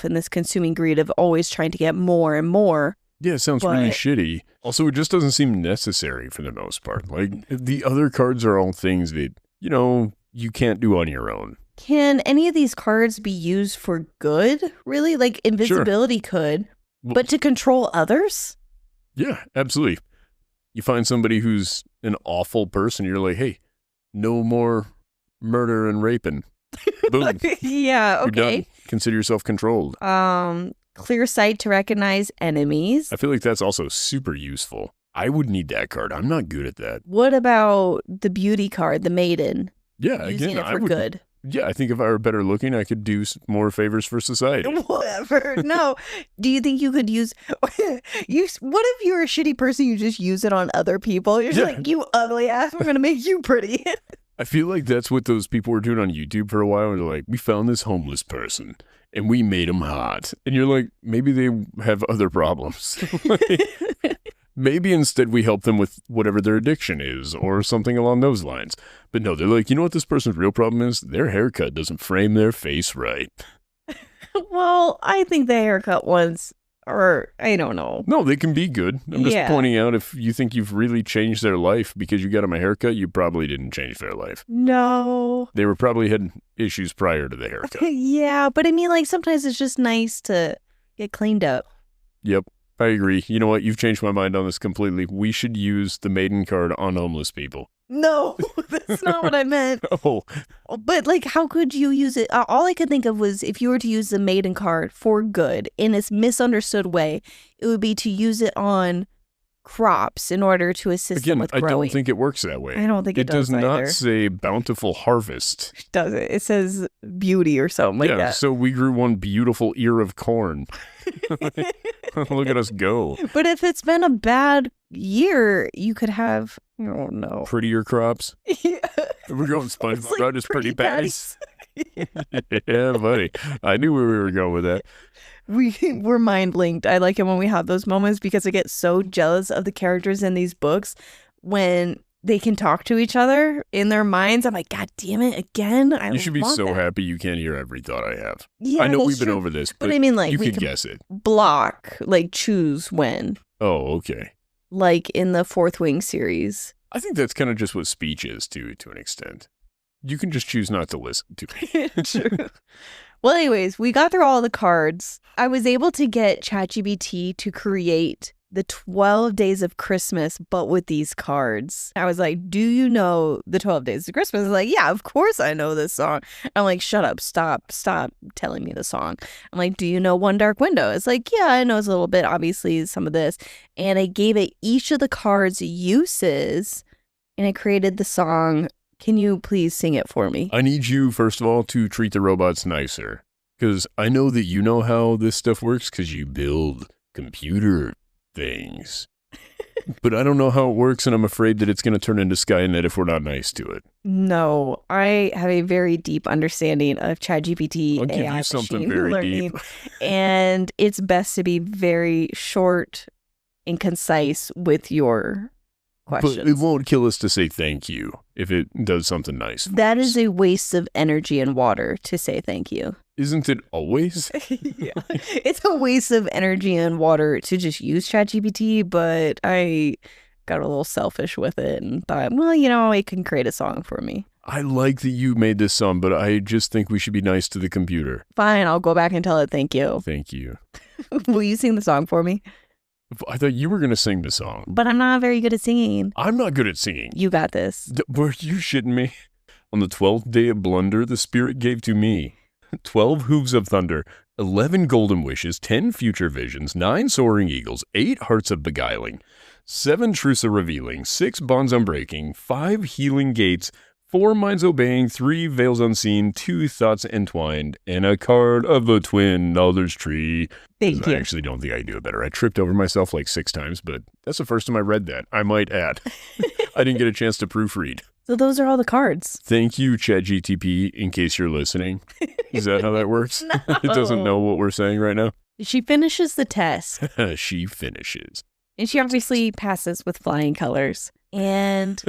and this consuming greed of always trying to get more and more. Yeah, it sounds really But- shitty. Also, it just doesn't seem necessary for the most part. Like, the other cards are all things that, you can't do on your own. Can any of these cards be used for good, really? Like invisibility could, Well- but to control others? Yeah, absolutely. You find somebody who's an awful person, you're like, hey, no more murder and raping. Boom. Yeah, You're done. okay. Consider yourself controlled. Clear sight to recognize enemies. I feel like that's also super useful. I would need that card. I'm not good at that. What about the beauty card, the maiden? Yeah, Using again, it I for would. good. Yeah, I think if I were better looking, I could do more favors for society. Whatever. No. Do you think you could use what if you're a shitty person, you just use it on other people? You're just Yeah. like, you ugly ass, we're gonna make you pretty. I feel like that's what those people were doing on YouTube for a while. They're like, we found this homeless person and we made him hot. And you're like, maybe they have other problems. Maybe instead we help them with whatever their addiction is or something along those lines. But no, they're like, you know what this person's real problem is? Their haircut doesn't frame their face right. Well, I think the haircut ones are, I don't know. No, they can be good. I'm just Yeah. pointing out if you think you've really changed their life because you got them a haircut, you probably didn't change their life. No. They were probably had issues prior to the haircut. Yeah, but I mean, like, sometimes it's just nice to get cleaned up. Yep, I agree. You know what? You've changed my mind on this completely. We should use the maiden card on homeless people. No, that's not what I meant. Oh, But, like, how could you use it? All I could think of was if you were to use the maiden card for good in this misunderstood way, it would be to use it on crops in order to assist them again, with I growing. don't think it works that way. I don't think it does does not either. say bountiful harvest. Does it? It says beauty or something like yeah, that. so we grew one beautiful ear of corn. Look at us go. But if it's been a bad year, you could have, I don't know. Prettier crops. Yeah. We're going It's SpongeBob like route is pretty patties. yeah, buddy. I knew where we were going with that. We're mind linked. I like it when we have those moments because I get so jealous of the characters in these books when they can talk to each other in their minds. I'm like, God damn it, again? You should be love so that. happy you can't hear every thought I have. Yeah, I know that's we've been true. over this, But but I mean, like, you we could can guess it. block, like, choose when, Oh, okay. like in the Fourth Wing series. I think that's kind of just what speech is to an extent. You can just choose not to listen to me. True. Well, anyways, we got through all the cards. I was able to get ChatGPT to create the 12 Days of Christmas, but with these cards. I was like, do you know the 12 Days of Christmas? Like, yeah, of course I know this song. I'm like, shut up, stop telling me the song. I'm like, do you know One Dark Window? It's like, yeah, I know it's a little bit, obviously, some of this. And I gave it each of the cards' uses, and I created the song. Can you please sing it for me? I need you, first of all, to treat the robots nicer. Because I know that you know how this stuff works because you build computer things. But I don't know how it works, and I'm afraid that it's going to turn into Skynet if we're not nice to it. No, I have a very deep understanding of ChatGPT I'll give AI you something machine very learning, deep. and it's best to be very short and concise with your questions. But it won't kill us to say thank you if it does something nice. That is a waste of energy and water to say thank you. Isn't it always? Yeah, it's a waste of energy and water to just use ChatGPT, but I got a little selfish with it and thought, well, you know, it can create a song for me. I like that you made this song, but I just think we should be nice to the computer. Fine, I'll go back and tell it thank you. Thank you. Will you sing the song for me? I thought you were going to sing the song. But I'm not very good at singing. I'm not good at singing. You got this. Were you shitting me? On the 12th day of blunder, the Spirit gave to me 12 hooves of thunder, 11 golden wishes, 10 future visions, 9 soaring eagles, 8 hearts of beguiling, 7 truths of revealing, 6 bonds unbreaking, 5 healing gates, 4 minds obeying, 3 veils unseen, 2 thoughts entwined, and a card of a twin alder's tree. Thank you. I actually don't think I can do it better. I tripped over myself like 6 times, but that's the first time I read that. I might add. I didn't get a chance to proofread. So those are all the cards. Thank you, ChatGTP, in case you're listening. Is that how that works? No. It doesn't know what we're saying right now? She finishes the test. She finishes. And she obviously passes with flying colors. And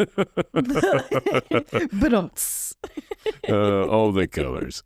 ba-dumps. All the colors.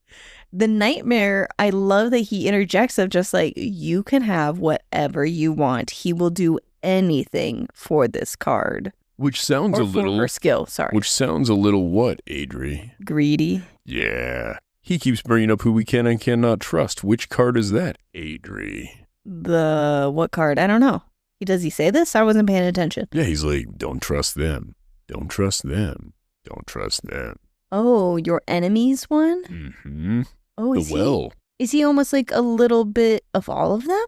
The nightmare, I love that he interjects of just like, you can have whatever you want. He will do anything for this card. Which sounds Or a little... for her skill, sorry. Which sounds a little what, Adri? Greedy. Yeah. He keeps bringing up who we can and cannot trust. Which card is that, Adri? The what card? I don't know. Does he say this? I wasn't paying attention. Yeah, he's like, don't trust them. Don't trust them. Don't trust them. Oh, your enemies one? Mm-hmm. Oh, The well. Is he almost like a little bit of all of them?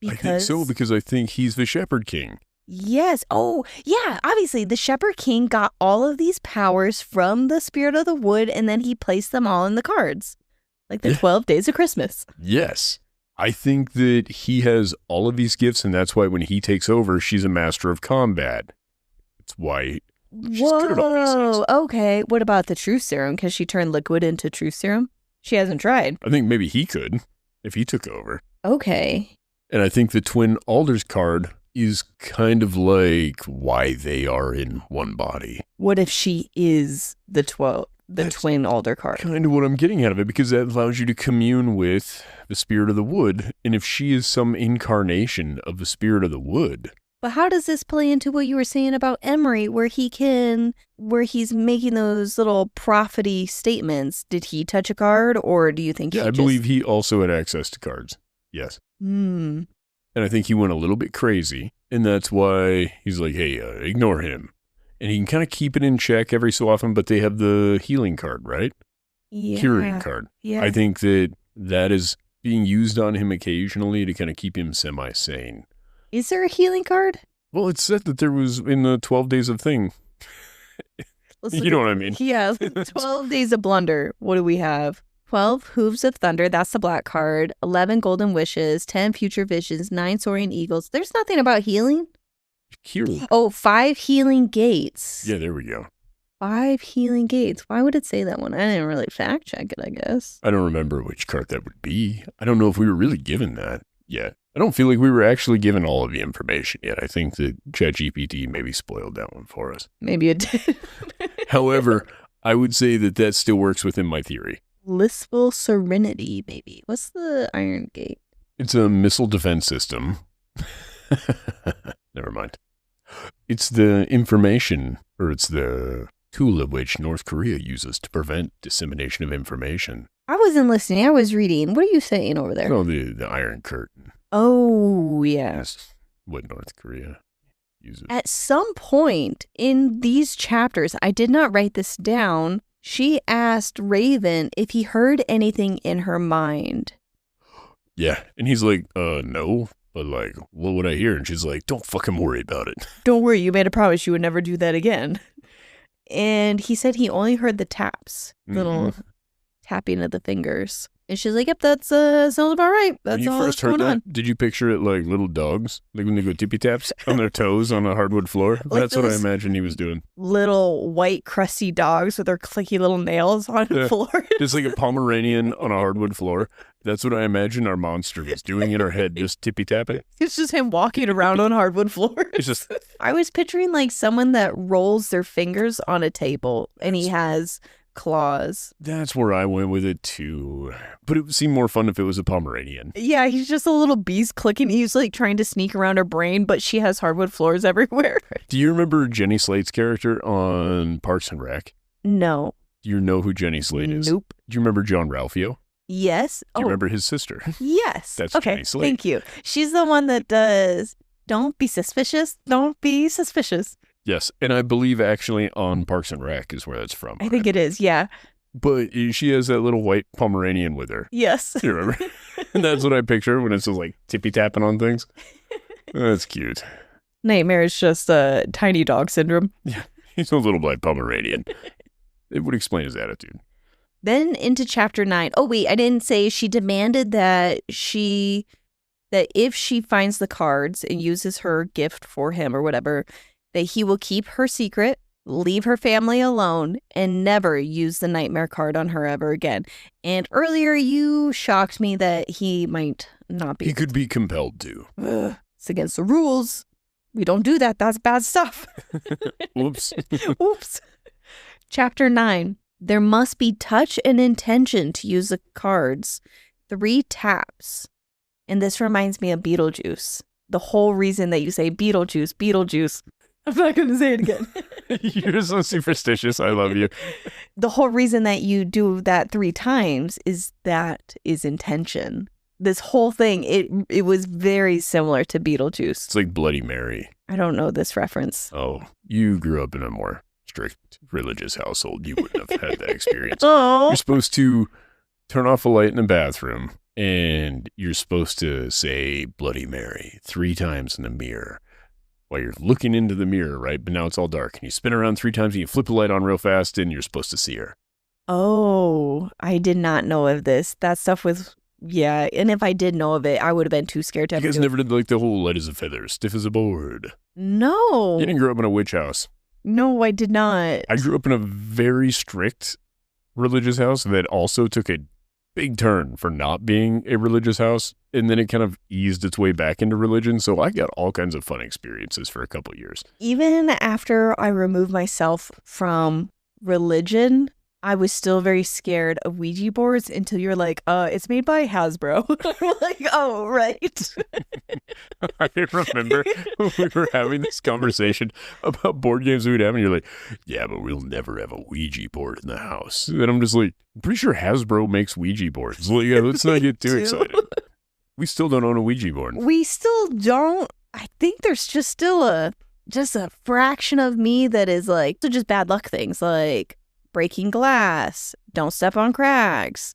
I think so, because I think he's the Shepherd King. Yes. Oh, yeah. Obviously, the Shepherd King got all of these powers from the Spirit of the Wood, and then he placed them all in the cards. Like the 12 Days of Christmas. Yes. I think that he has all of these gifts, and that's why when he takes over, she's a master of combat. It's why she's good at all these things. Whoa. Okay. What about the Truth Serum? Because she turned liquid into Truth Serum? She hasn't tried. I think maybe he could if he took over. Okay. And I think the Twin Alders card is kind of like why they are in one body. What if she is the Twin Alder card? Kind of what I'm getting out of it, because that allows you to commune with the Spirit of the Wood. And if she is some incarnation of the Spirit of the Wood. But how does this play into what you were saying about Emery, where he's making those little prophet-y statements? Did he touch a card, or do you think Yeah, I believe he also had access to cards. Yes. And I think he went a little bit crazy, and that's why he's like, hey, ignore him. And he can kind of keep it in check every so often, but they have the healing card, right? Yeah. Curing card. Yeah. I think that is being used on him occasionally to kind of keep him semi-sane. Is there a healing card? Well, it's said that there was in the 12 days of thing. You know what I mean? Yeah. 12 Days of Blunder. What do we have? 12 Hooves of Thunder. That's the black card. 11 Golden Wishes. 10 Future Visions. 9 Soaring Eagles. There's nothing about healing. Cure. Oh, 5 Healing Gates. Yeah, there we go. 5 Healing Gates. Why would it say that one? I didn't really fact check it, I guess. I don't remember which card that would be. I don't know if we were really given that yet. I don't feel like we were actually given all of the information yet. I think that ChatGPT maybe spoiled that one for us. Maybe it did. However, I would say that still works within my theory. Blissful Serenity, baby. What's the Iron Gate? It's a missile defense system. Never mind. It's the information, or it's the tool of which North Korea uses to prevent dissemination of information. I wasn't listening. I was reading. What are you saying over there? No, the Iron Curtain. Oh, yeah. Yes. what North Korea uses. At some point in these chapters, I did not write this down, she asked Raven if he heard anything in her mind. Yeah, and he's like, no, but like, what would I hear? And she's like, don't fucking worry about it. Don't worry, you made a promise you would never do that again. And he said he only heard the taps, little tapping of the fingers. And she's like, yep, that's sounds about right. That's when you all first that's heard going that, on. did you picture it like little dogs? Like when they go tippy taps on their toes on a hardwood floor? Like That's what I those imagine he was doing. Little white crusty dogs with their clicky little nails on the floor. Just like a Pomeranian on a hardwood floor. That's what I imagine our monster was doing in our head, just tippy tapping. It's just him walking around on hardwood floors. It's just, I was picturing like someone that rolls their fingers on a table and he has claws. that's where I went with it too. But it would seem more fun if it was a Pomeranian. Yeah, he's just a little beast clicking. He's like trying to sneak around her brain, but she has hardwood floors everywhere. Do you remember Jenny Slate's character on Parks and Rec? No. Do you know who Jenny Slate is? Nope. Do you remember John Ralphio? Yes. Do you remember his sister? Yes. That's okay. Jenny Slate. Thank you. She's the one that does, don't be suspicious. Don't be suspicious. Yes, and I believe actually on Parks and Rec is where that's from. I think it is. Yeah. But she has that little white Pomeranian with her. Yes. You remember? And that's what I picture when it's just like tippy tapping on things. That's cute. Nightmare is just a tiny dog syndrome. Yeah, he's a little black Pomeranian. It would explain his attitude. Then into chapter 9. Oh, wait, I didn't say she demanded that if she finds the cards and uses her gift for him or whatever, that he will keep her secret, leave her family alone, and never use the nightmare card on her ever again. And earlier you shocked me that he might not be. He could be compelled to. Ugh, it's against the rules. We don't do that. That's bad stuff. Whoops. Oops. Chapter 9. There must be touch and intention to use the cards. 3 taps. And this reminds me of Beetlejuice. The whole reason that you say Beetlejuice, Beetlejuice. I'm not going to say it again. You're so superstitious. I love you. The whole reason that you do that 3 times is intention. This whole thing, it was very similar to Beetlejuice. It's like Bloody Mary. I don't know this reference. Oh, you grew up in a more strict religious household. You wouldn't have had that experience. Oh. You're supposed to turn off a light in the bathroom, and you're supposed to say Bloody Mary 3 times in the mirror while you're looking into the mirror, right? But now it's all dark, and you spin around 3 times, and you flip the light on real fast, and you're supposed to see her. Oh, I did not know of this. That stuff was, yeah. And if I did know of it, I would have been too scared to You ever guys do it. never did like the whole light as a feather, stiff as a board. No. You didn't grow up in a witch house. No, I did not. I grew up in a very strict religious house that also took a big turn for not being a religious house, and then it kind of eased its way back into religion, so I got all kinds of fun experiences for a couple years. Even after I removed myself from religion, I was still very scared of Ouija boards until you're like, it's made by Hasbro. I'm like, oh, right. I remember when we were having this conversation about board games we'd have, and you're like, yeah, but we'll never have a Ouija board in the house. And I'm just like, I'm pretty sure Hasbro makes Ouija boards. Like, yeah, let's not get too excited. We still don't own a Ouija board. We still don't. I think there's just still a fraction of me that is like, so just bad luck things like breaking glass, don't step on cracks.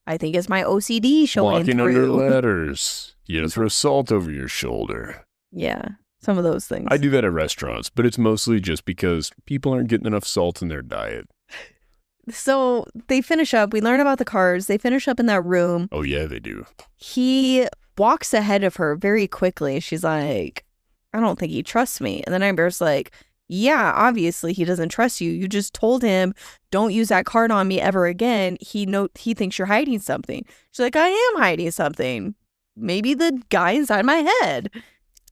I think it's my OCD showing Walking through. under ladders. You gotta throw salt over your shoulder. Yeah, some of those things. I do that at restaurants, but it's mostly just because people aren't getting enough salt in their diet. So they finish up. We learn about the cards. They finish up in that room. Oh, yeah, they do. He walks ahead of her very quickly. She's like, I don't think he trusts me. And the Nightmare's like, yeah, obviously he doesn't trust you. You just told him, don't use that card on me ever again. He thinks you're hiding something. She's like, I am hiding something. Maybe the guy inside my head.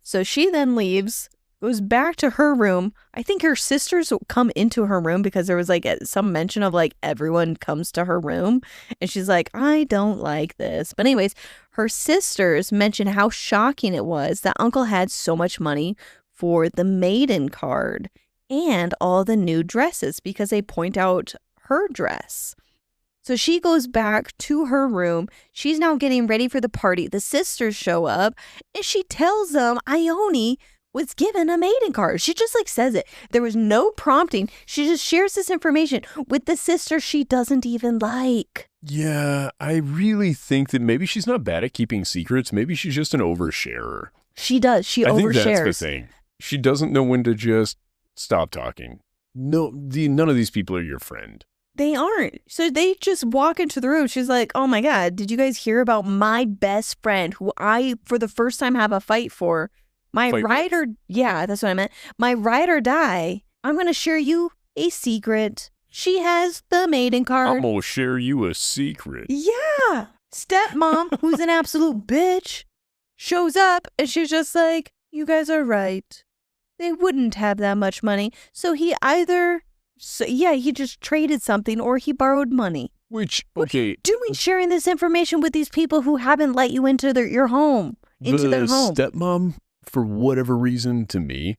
So she then leaves, goes back to her room. I think her sisters come into her room because there was like some mention of like everyone comes to her room. And she's like, I don't like this. But anyways, her sisters mention how shocking it was that Uncle had so much money for the maiden card and all the new dresses because they point out her dress. So she goes back to her room. She's now getting ready for the party. The sisters show up and she tells them Ione was given a maiden card. She just like says it. There was no prompting. She just shares this information with the sister she doesn't even like. Yeah, I really think that maybe she's not bad at keeping secrets. Maybe she's just an oversharer. She does. She I overshares. think that's the thing. She doesn't know when to just stop talking. No, none of these people are your friend. They aren't. So they just walk into the room. She's like, oh my God, did you guys hear about my best friend who I, for the first time, have a fight for? Yeah, that's what I meant. My ride or die. I'm going to share you a secret. She has the maiden card. I'm going to share you a secret. Yeah. Stepmom, who's an absolute bitch, shows up and she's just like, you guys are right. They wouldn't have that much money. So he either... he just traded something or he borrowed money. Which, okay. What are you doing sharing this information with these people who haven't let you into your home? Into their home. Stepmom, for whatever reason, to me,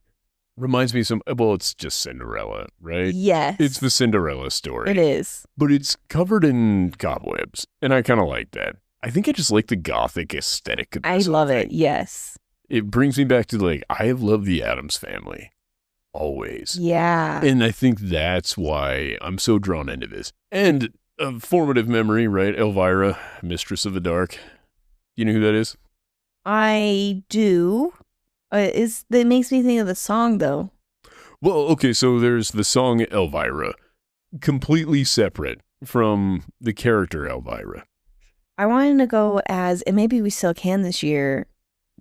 reminds me of it's just Cinderella, right? Yes. It's the Cinderella story. It is. But it's covered in cobwebs, and I kind of like that. I think I just like the gothic aesthetic of this. I love it, yes. It brings me back to, I love the Addams Family. Always. Yeah. And I think that's why I'm so drawn into this. And a formative memory, right? Elvira, Mistress of the Dark. You know who that is? I do. It makes me think of the song, though. Well, okay, so there's the song Elvira, completely separate from the character Elvira. I wanted to go as, and maybe we still can this year,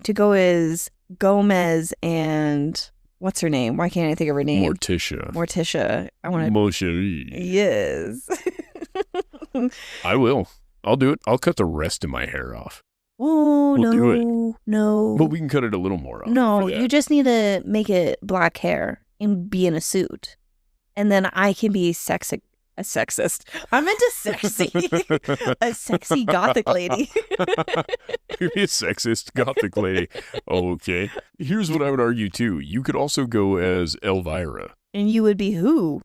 to go as Gomez and... What's her name? Why can't I think of her name? Morticia. I want to... Mon chéri. Yes. I will. I'll do it. I'll cut the rest of my hair off. Oh, we'll do it. No. But we can cut it a little more off. No, you just need to make it black hair and be in a suit. And then I can be a sexist. I'm into sexy. A sexy gothic lady. Maybe a sexist gothic lady. Okay. Here's what I would argue too. You could also go as Elvira. And you would be who?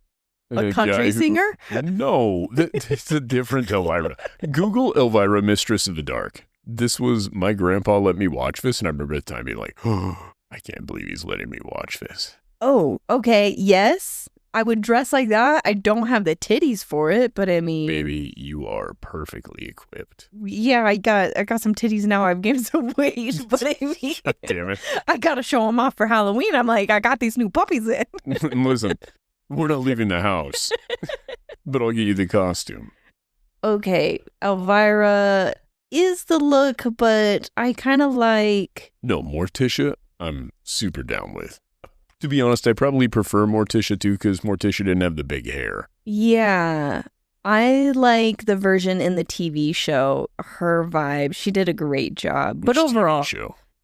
A country singer? No, it's a different Elvira. Google Elvira, Mistress of the Dark. This was, my grandpa let me watch this, and I remember at the time being like, oh, I can't believe he's letting me watch this. Oh, okay. Yes. I would dress like that. I don't have the titties for it, but I mean... Baby, you are perfectly equipped. Yeah, I got some titties now. I've gained some weight, but I mean... God damn it. I got to show them off for Halloween. I'm like, I got these new puppies in. Listen, we're not leaving the house, but I'll get you the costume. Okay, Elvira is the look, but I kind of like... No, Morticia, I'm super down with. To be honest, I probably prefer Morticia too, because Morticia didn't have the big hair. Yeah. I like the version in the TV show, her vibe. She did a great job. But overall,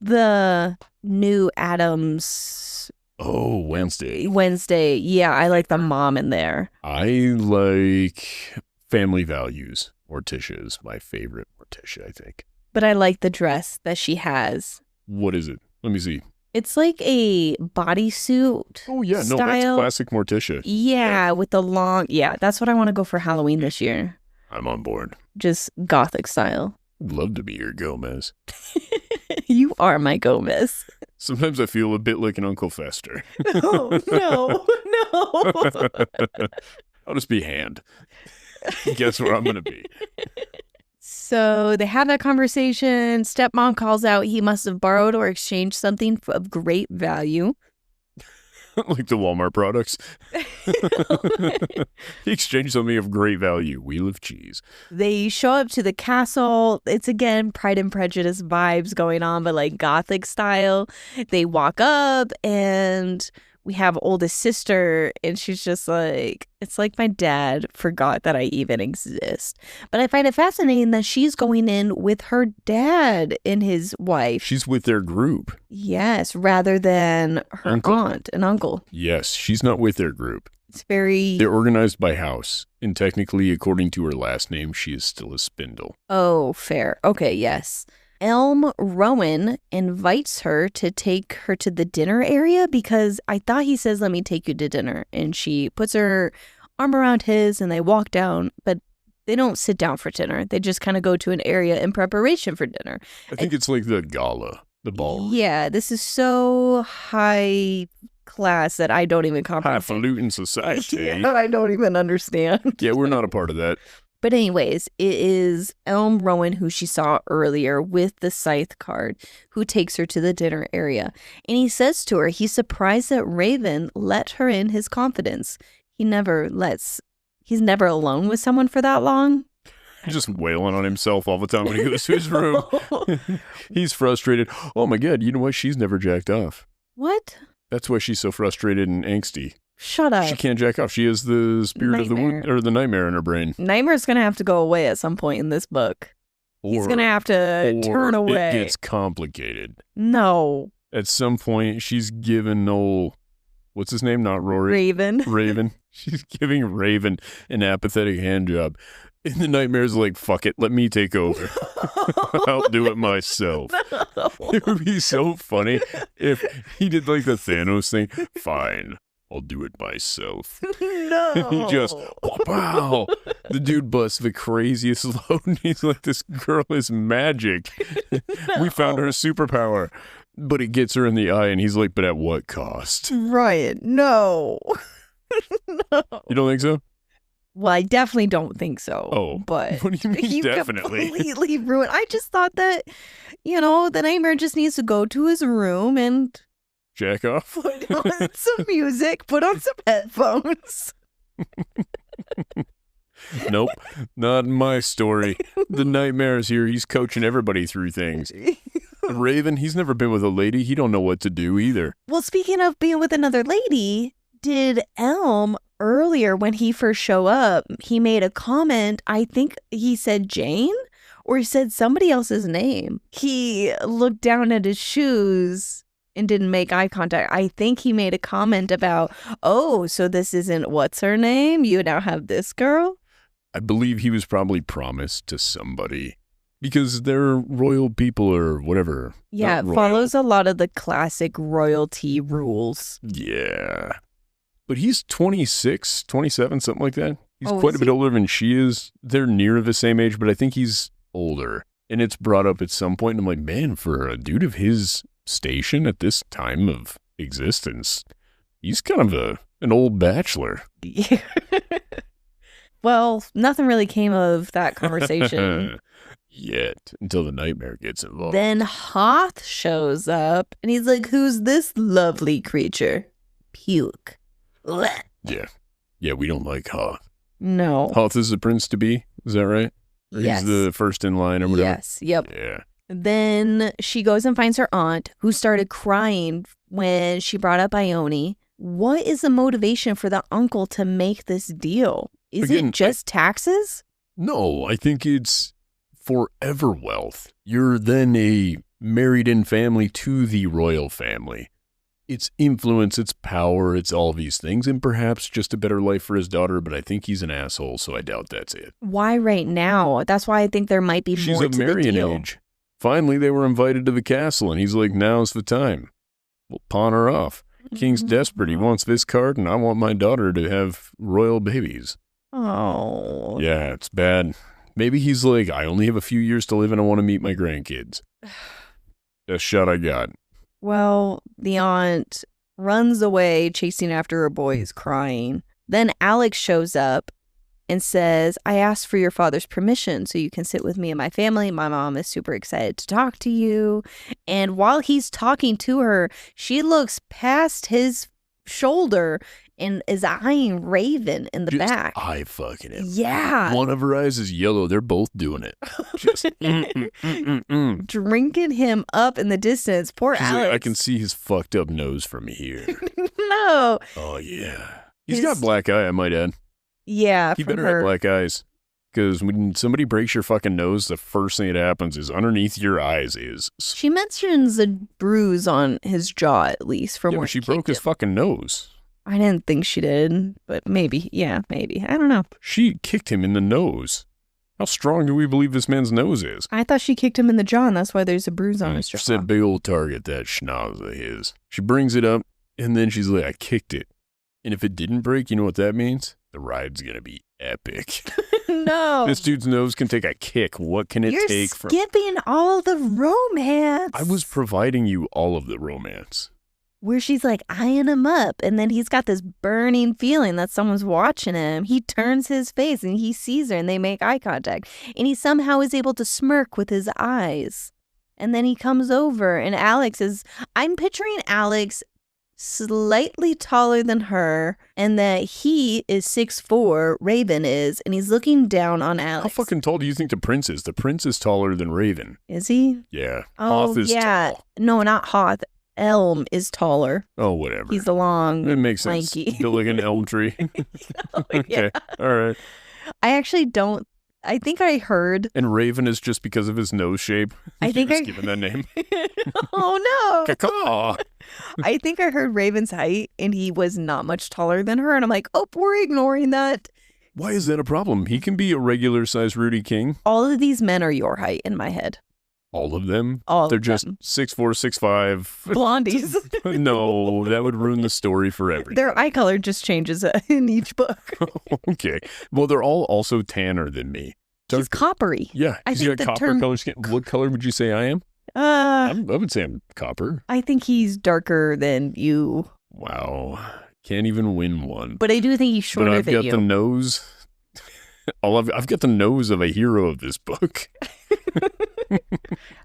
the new Addams... Oh, Wednesday. Yeah, I like the mom in there. I like Family Values. Morticia is my favorite Morticia, I think. But I like the dress that she has. What is it? Let me see. It's like a bodysuit. Oh, yeah. style. No, that's classic Morticia. Yeah, with the long... Yeah, that's what I want to go for Halloween this year. I'm on board. Just gothic style. I'd love to be your Gomez. You are my Gomez. Sometimes I feel a bit like an Uncle Fester. Oh, no. I'll just be Hand. Guess where I'm going to be. So they have that conversation. Stepmom calls out he must have borrowed or exchanged something of great value. Like the Walmart products. He exchanged something of great value. Wheel of cheese. They show up to the castle. It's again Pride and Prejudice vibes going on, but like gothic style. They walk up and we have oldest sister, and she's just like, it's like my dad forgot that I even exist. But I find it fascinating that she's going in with her dad and his wife. She's with their group. Yes, rather than her aunt and uncle. Yes, she's not with their group. It's very... They're organized by house, and technically, according to her last name, she is still a spindle. Oh, fair. Okay, yes. Elm Rowan invites her to take her to the dinner area because I thought he says, let me take you to dinner. And she puts her arm around his and they walk down. But They don't sit down for dinner. They just kind of go to an area in preparation for dinner. I think it's like the gala, the ball. Yeah, this is so high class that I don't even comprehend. Highfalutin society. Yeah, I don't even understand. Yeah, we're not a part of that. But anyways, it is Elm Rowan, who she saw earlier with the scythe card, who takes her to the dinner area. And he says to her, he's surprised that Raven let her in his confidence. He's never alone with someone for that long. Just wailing on himself all the time when he goes to his room. He's frustrated. Oh my God, you know what? She's never jacked off. What? That's why she's so frustrated and angsty. Shut up. She can't jack off. She has the spirit of the wound, or the nightmare in her brain. Nightmare's going to have to go away at some point in this book. He's going to have to turn away. It gets complicated. No. At some point, she's given what's his name? Not Rory. Raven. Raven. She's giving Raven an apathetic hand job. And the nightmare's like, fuck it, let me take over. I'll do it myself. No. It would be so funny if he did like the Thanos thing. Fine, I'll do it myself. No. He just, wow. The dude busts the craziest load and he's like, this girl is magic. We found her superpower. But it gets her in the eye and he's like, but at what cost? Ryan, no. No. You don't think so? Well, I definitely don't think so. Oh, but what do you mean you definitely? completely ruined. I just thought that, the nightmare just needs to go to his room and Jack off? put on some music, put on some headphones. Nope, not in my story. The nightmare's here. He's coaching everybody through things. Raven, he's never been with a lady. He don't know what to do either. Well, speaking of being with another lady, did Elm earlier when he first showed up, he made a comment. I think he said Jane or he said somebody else's name. He looked down at his shoes and didn't make eye contact. I think he made a comment about, oh, so this isn't what's her name? You now have this girl? I believe he was probably promised to somebody because they're royal people or whatever. Yeah, it follows a lot of the classic royalty rules. Yeah. But he's 26, 27, something like that. He's quite a bit he? older than she is. They're near the same age, but I think he's older. And it's brought up at some point, and I'm like, man, for a dude of his station at this time of existence, he's kind of an old bachelor. Yeah. Well, nothing really came of that conversation. Yet, until the nightmare gets involved. Then Hoth shows up, and he's like, who's this lovely creature? Puke. Blech. Yeah. Yeah, we don't like Hoth. No. Hoth is the prince to be, is that right? Or Yes. He's the first in line or whatever? Yes, yep. Yeah. Then she goes and finds her aunt, who started crying when she brought up Ione. What is the motivation for the uncle to make this deal? Is Again, it just taxes? No, I think it's forever wealth. You're then a married-in family to the royal family. It's influence, it's power, it's all these things, and perhaps just a better life for his daughter, but I think he's an asshole, so I doubt that's it. Why right now? That's why I think there might be She's more of to the marrying deal. age. Finally, they were invited to the castle, and he's like, now's the time. We'll pawn her off. King's desperate. He wants this card, and I want my daughter to have royal babies. Oh. Yeah, it's bad. Maybe he's like, I only have a few years to live, and I want to meet my grandkids. Best shot I got. Well, the aunt runs away chasing after her boys, crying. Then Alex shows up and says, I asked for your father's permission so you can sit with me and my family. My mom is super excited to talk to you. And while he's talking to her, she looks past his shoulder and is eyeing Raven in the Just back. eye fucking him. Yeah. One of her eyes is yellow. They're both doing it. Just Drinking him up in the distance. Poor She's Alex. like, I can see his fucked up nose from here. No. Oh, yeah. He's got black eye, I might add. Yeah. He from better her. have black eyes. Because when somebody breaks your fucking nose, the first thing that happens is underneath your eyes is... She mentions a bruise on his jaw, at least, from Yeah, where but she broke his fucking nose. I didn't think she did, but maybe. Yeah, maybe. I don't know. She kicked him in the nose. How strong do we believe this man's nose is? I thought she kicked him in the jaw, and that's why there's a bruise on his jaw. It's that big old target, that schnoz of his. She brings it up, and then she's like, I kicked it. And if it didn't break, you know what that means? The ride's gonna be epic. no. This dude's nose can take a kick. What can it You're take from... skipping all the romance. I was providing you all of the romance. Where she's like eyeing him up, and then he's got this burning feeling that someone's watching him. He turns his face and he sees her and they make eye contact. And he somehow is able to smirk with his eyes. And then he comes over and I'm picturing Alex slightly taller than her, and that he is 6'4", Raven is, and he's looking down on Alex. How fucking tall do you think the prince is? The prince is taller than Raven. Is he? Yeah. Oh, Hoth is tall. No, not Hoth. Elm is taller. Oh, whatever. He's the long, it makes sense. lanky. Built like an elm tree. Okay. Yeah. All right. I think I heard. And Raven is just because of his nose shape. I think I was given that name. Oh no. Caw. I think I heard Raven's height and he was not much taller than her. And I'm like, oh, we're ignoring that. Why is that a problem? He can be a regular size Rudy King. All of these men are your height in my head. All of them? All They're of just them. 6'4", 6'5". Blondies. No, that would ruin the story for everything. Their eye color just changes in each book. Okay. Well, they're all also tanner than me. He's coppery. Yeah. I He's think got the copper term- color skin. What color would you say I am? I would say I'm copper. I think he's darker than you. Wow. Can't even win one. But I do think he's shorter But I've than got you. the nose. I've got the nose of a hero of this book.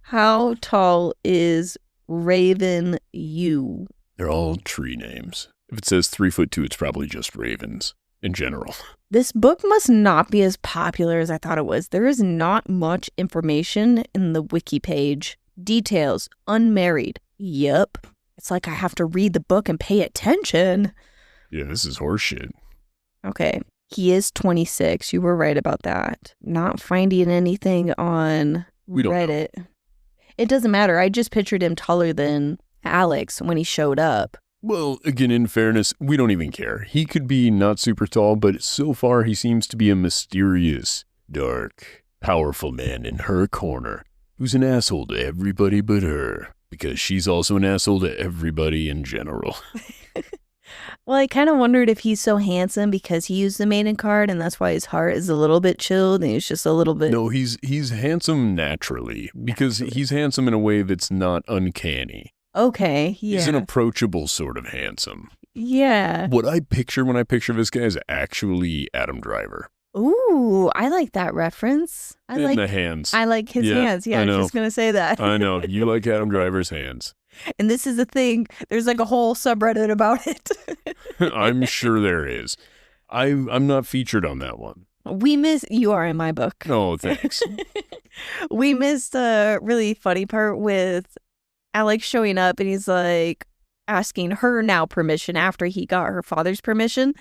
How tall is Raven you? They're all tree names. If it says 3'2", it's probably just ravens in general. This book must not be as popular as I thought it was. There is not much information in the wiki page. Details, unmarried. Yep. It's like I have to read the book and pay attention. Yeah, this is horseshit. Okay. He is 26. You were right about that. Not finding anything on We don't Reddit. It doesn't matter. I just pictured him taller than Alex when he showed up. Well, again, in fairness, we don't even care. He could be not super tall, but so far he seems to be a mysterious, dark, powerful man in her corner who's an asshole to everybody but her, because she's also an asshole to everybody in general. Well, I kind of wondered if he's so handsome because he used the maiden card and that's why his heart is a little bit chilled and he's just a little bit... No, he's handsome naturally, because he's handsome in a way that's not uncanny. Okay, yeah. He's an approachable sort of handsome. Yeah. What I picture when I picture this guy is actually Adam Driver. Ooh, I like that reference. In the hands. I like his hands. Yeah, I I was know. just going to say that. I know. You like Adam Driver's hands. And this is the thing. There's like a whole subreddit about it. I'm sure there is. I'm not featured on that one. You are in my book. Oh, thanks. We missed a really funny part with Alex showing up and he's like asking her now permission after he got her father's permission.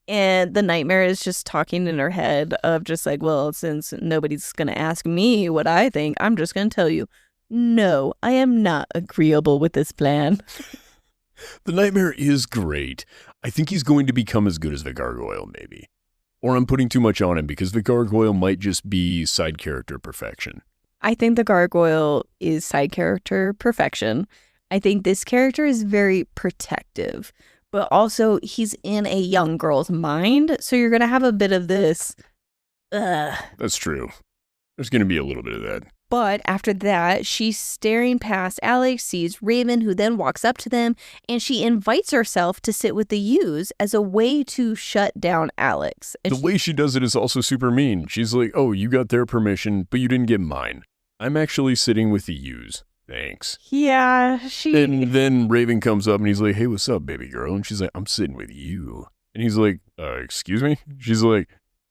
And the nightmare is just talking in her head of just like, well, since nobody's going to ask me what I think, I'm just going to tell you, no, I am not agreeable with this plan. The nightmare is great. I think he's going to become as good as the gargoyle, maybe. Or I'm putting too much on him because the gargoyle might just be side character perfection. I think the gargoyle is side character perfection. I think this character is very protective, but also he's in a young girl's mind. So you're going to have a bit of this. That's true. There's going to be a little bit of that. But after that, she's staring past Alex, sees Raven, who then walks up to them, and she invites herself to sit with the U's as a way to shut down Alex. And The way she does it is also super mean. She's like, oh, you got their permission, but you didn't get mine. I'm actually sitting with the U's. Thanks. Yeah, And then Raven comes up and he's like, hey, what's up, baby girl? And she's like, I'm sitting with you. And he's like, excuse me? She's like,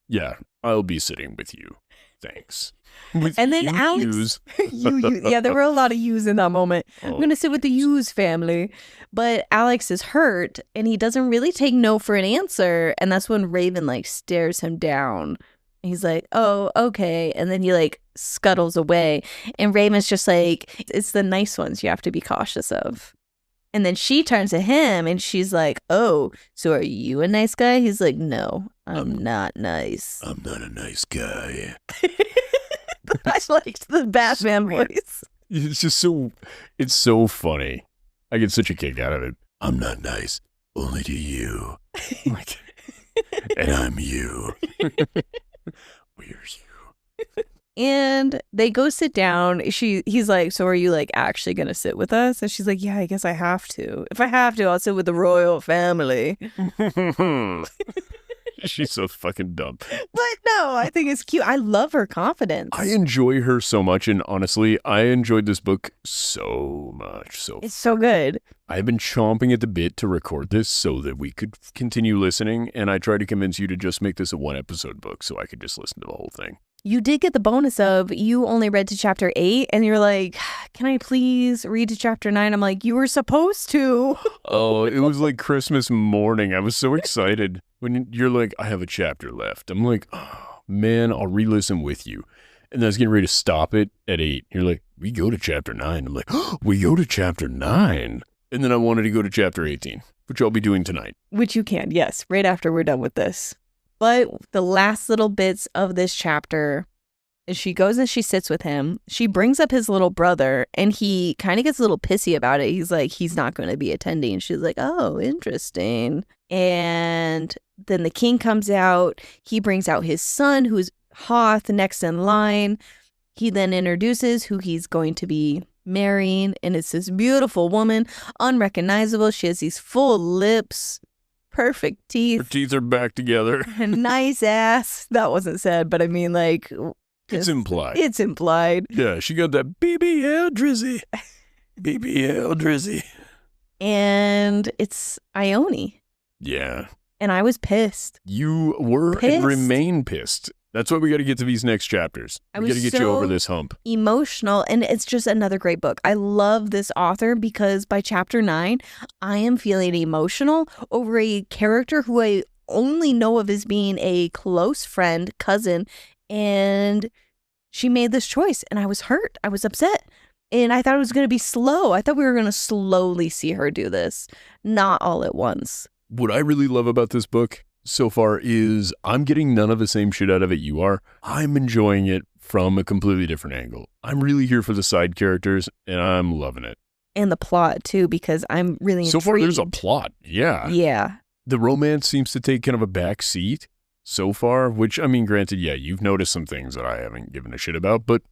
yeah, I'll be sitting with you. Thanks. With And then you, Alex, U's. yeah, there were a lot of U's in that moment. I'm going to sit with the U's family. But Alex is hurt and he doesn't really take no for an answer. And that's when Raven like stares him down. He's like, oh, okay. And then he like scuttles away. And Raven's just like, it's the nice ones you have to be cautious of. And then she turns to him and she's like, oh, so are you a nice guy? He's like, no, I'm not nice. I'm not a nice guy. I liked the Batman voice. It's just it's so funny. I get such a kick out of it. I'm not nice, only to you. And I'm you. Weird. And they go sit down. He's like, so are you like actually gonna sit with us? And she's like, yeah, I guess I have to. If I have to, I'll sit with the royal family. She's so fucking dumb. But no, I think it's cute. I love her confidence. I enjoy her so much, and honestly, I enjoyed this book so much. It's so good. I've been chomping at the bit to record this so that we could continue listening, and I tried to convince you to just make this a 1-episode book so I could just listen to the whole thing. You did get the bonus of you only read to chapter 8, and you're like, can I please read to chapter 9? I'm like, you were supposed to. Oh, it was like Christmas morning. I was so excited when you're like, I have a chapter left. I'm like, oh, man, I'll re-listen with you. And then I was getting ready to stop it at 8. You're like, we go to chapter 9. I'm like, oh, we go to chapter 9. And then I wanted to go to chapter 18, which I'll be doing tonight. Which you can, yes, right after we're done with this. But the last little bits of this chapter is she goes and she sits with him. She brings up his little brother, and he kind of gets a little pissy about it. He's like, he's not going to be attending. She's like, oh, interesting. And then the king comes out. He brings out his son, who's Hoth, next in line. He then introduces who he's going to be marrying, and it's this beautiful woman, unrecognizable. She has these full lips. Perfect teeth. Her teeth are back together. Nice ass. That wasn't said, but I mean, like... It's implied. It's implied. Yeah, she got that BBL drizzy. BBL drizzy. And it's Ione. Yeah. And I was pissed. You were and remain pissed. That's why we got to get to these next chapters. We got to get you over this hump. Emotional, and it's just another great book. I love this author because by chapter 9, I am feeling emotional over a character who I only know of as being a close friend, cousin, and she made this choice, and I was hurt. I was upset, and I thought it was going to be slow. I thought we were going to slowly see her do this, not all at once. What I really love about this book so far is I'm getting none of the same shit out of it you are. I'm enjoying it from a completely different angle. I'm really here for the side characters, and I'm loving it. And the plot, too, because I'm really so intrigued. far, there's a plot, yeah. Yeah. The romance seems to take kind of a back seat so far, which, I mean, granted, yeah, you've noticed some things that I haven't given a shit about, but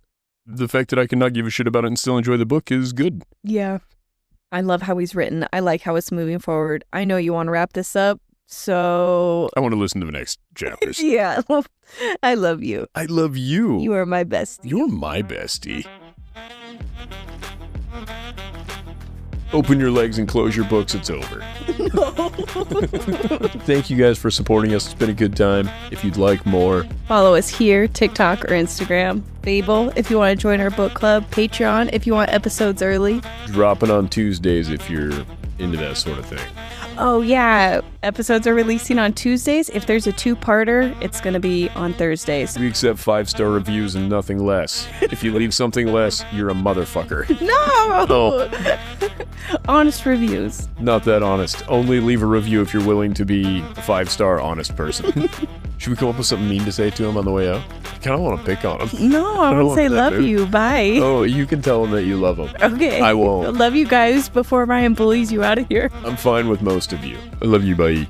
the fact that I cannot give a shit about it and still enjoy the book is good. Yeah. I love how he's written. I like how it's moving forward. I know you want to wrap this up. So I want to listen to the next chapters. Yeah, I love you. I love you. You are my bestie. You're my bestie. Open your legs and close your books. It's over. No. Thank you guys for supporting us. It's been a good time. If you'd like more, follow us here, TikTok or Instagram. Fable, if you want to join our book club. Patreon, if you want episodes early. Dropping on Tuesdays if you're into that sort of thing. Oh, yeah. Episodes are releasing on Tuesdays. If there's a 2-parter, it's going to be on Thursdays. We accept 5-star reviews and nothing less. If you leave something less, you're a motherfucker. No! Oh. Honest reviews. Not that honest. Only leave a review if you're willing to be a 5-star honest person. Should we come up with something mean to say to him on the way out? I kind of want to pick on him. No, I won't say love you. Bye. Oh, you can tell him that you love him. Okay. I won't. Love you guys before Ryan bullies you out of here. I'm fine with most of you. I love you, bye.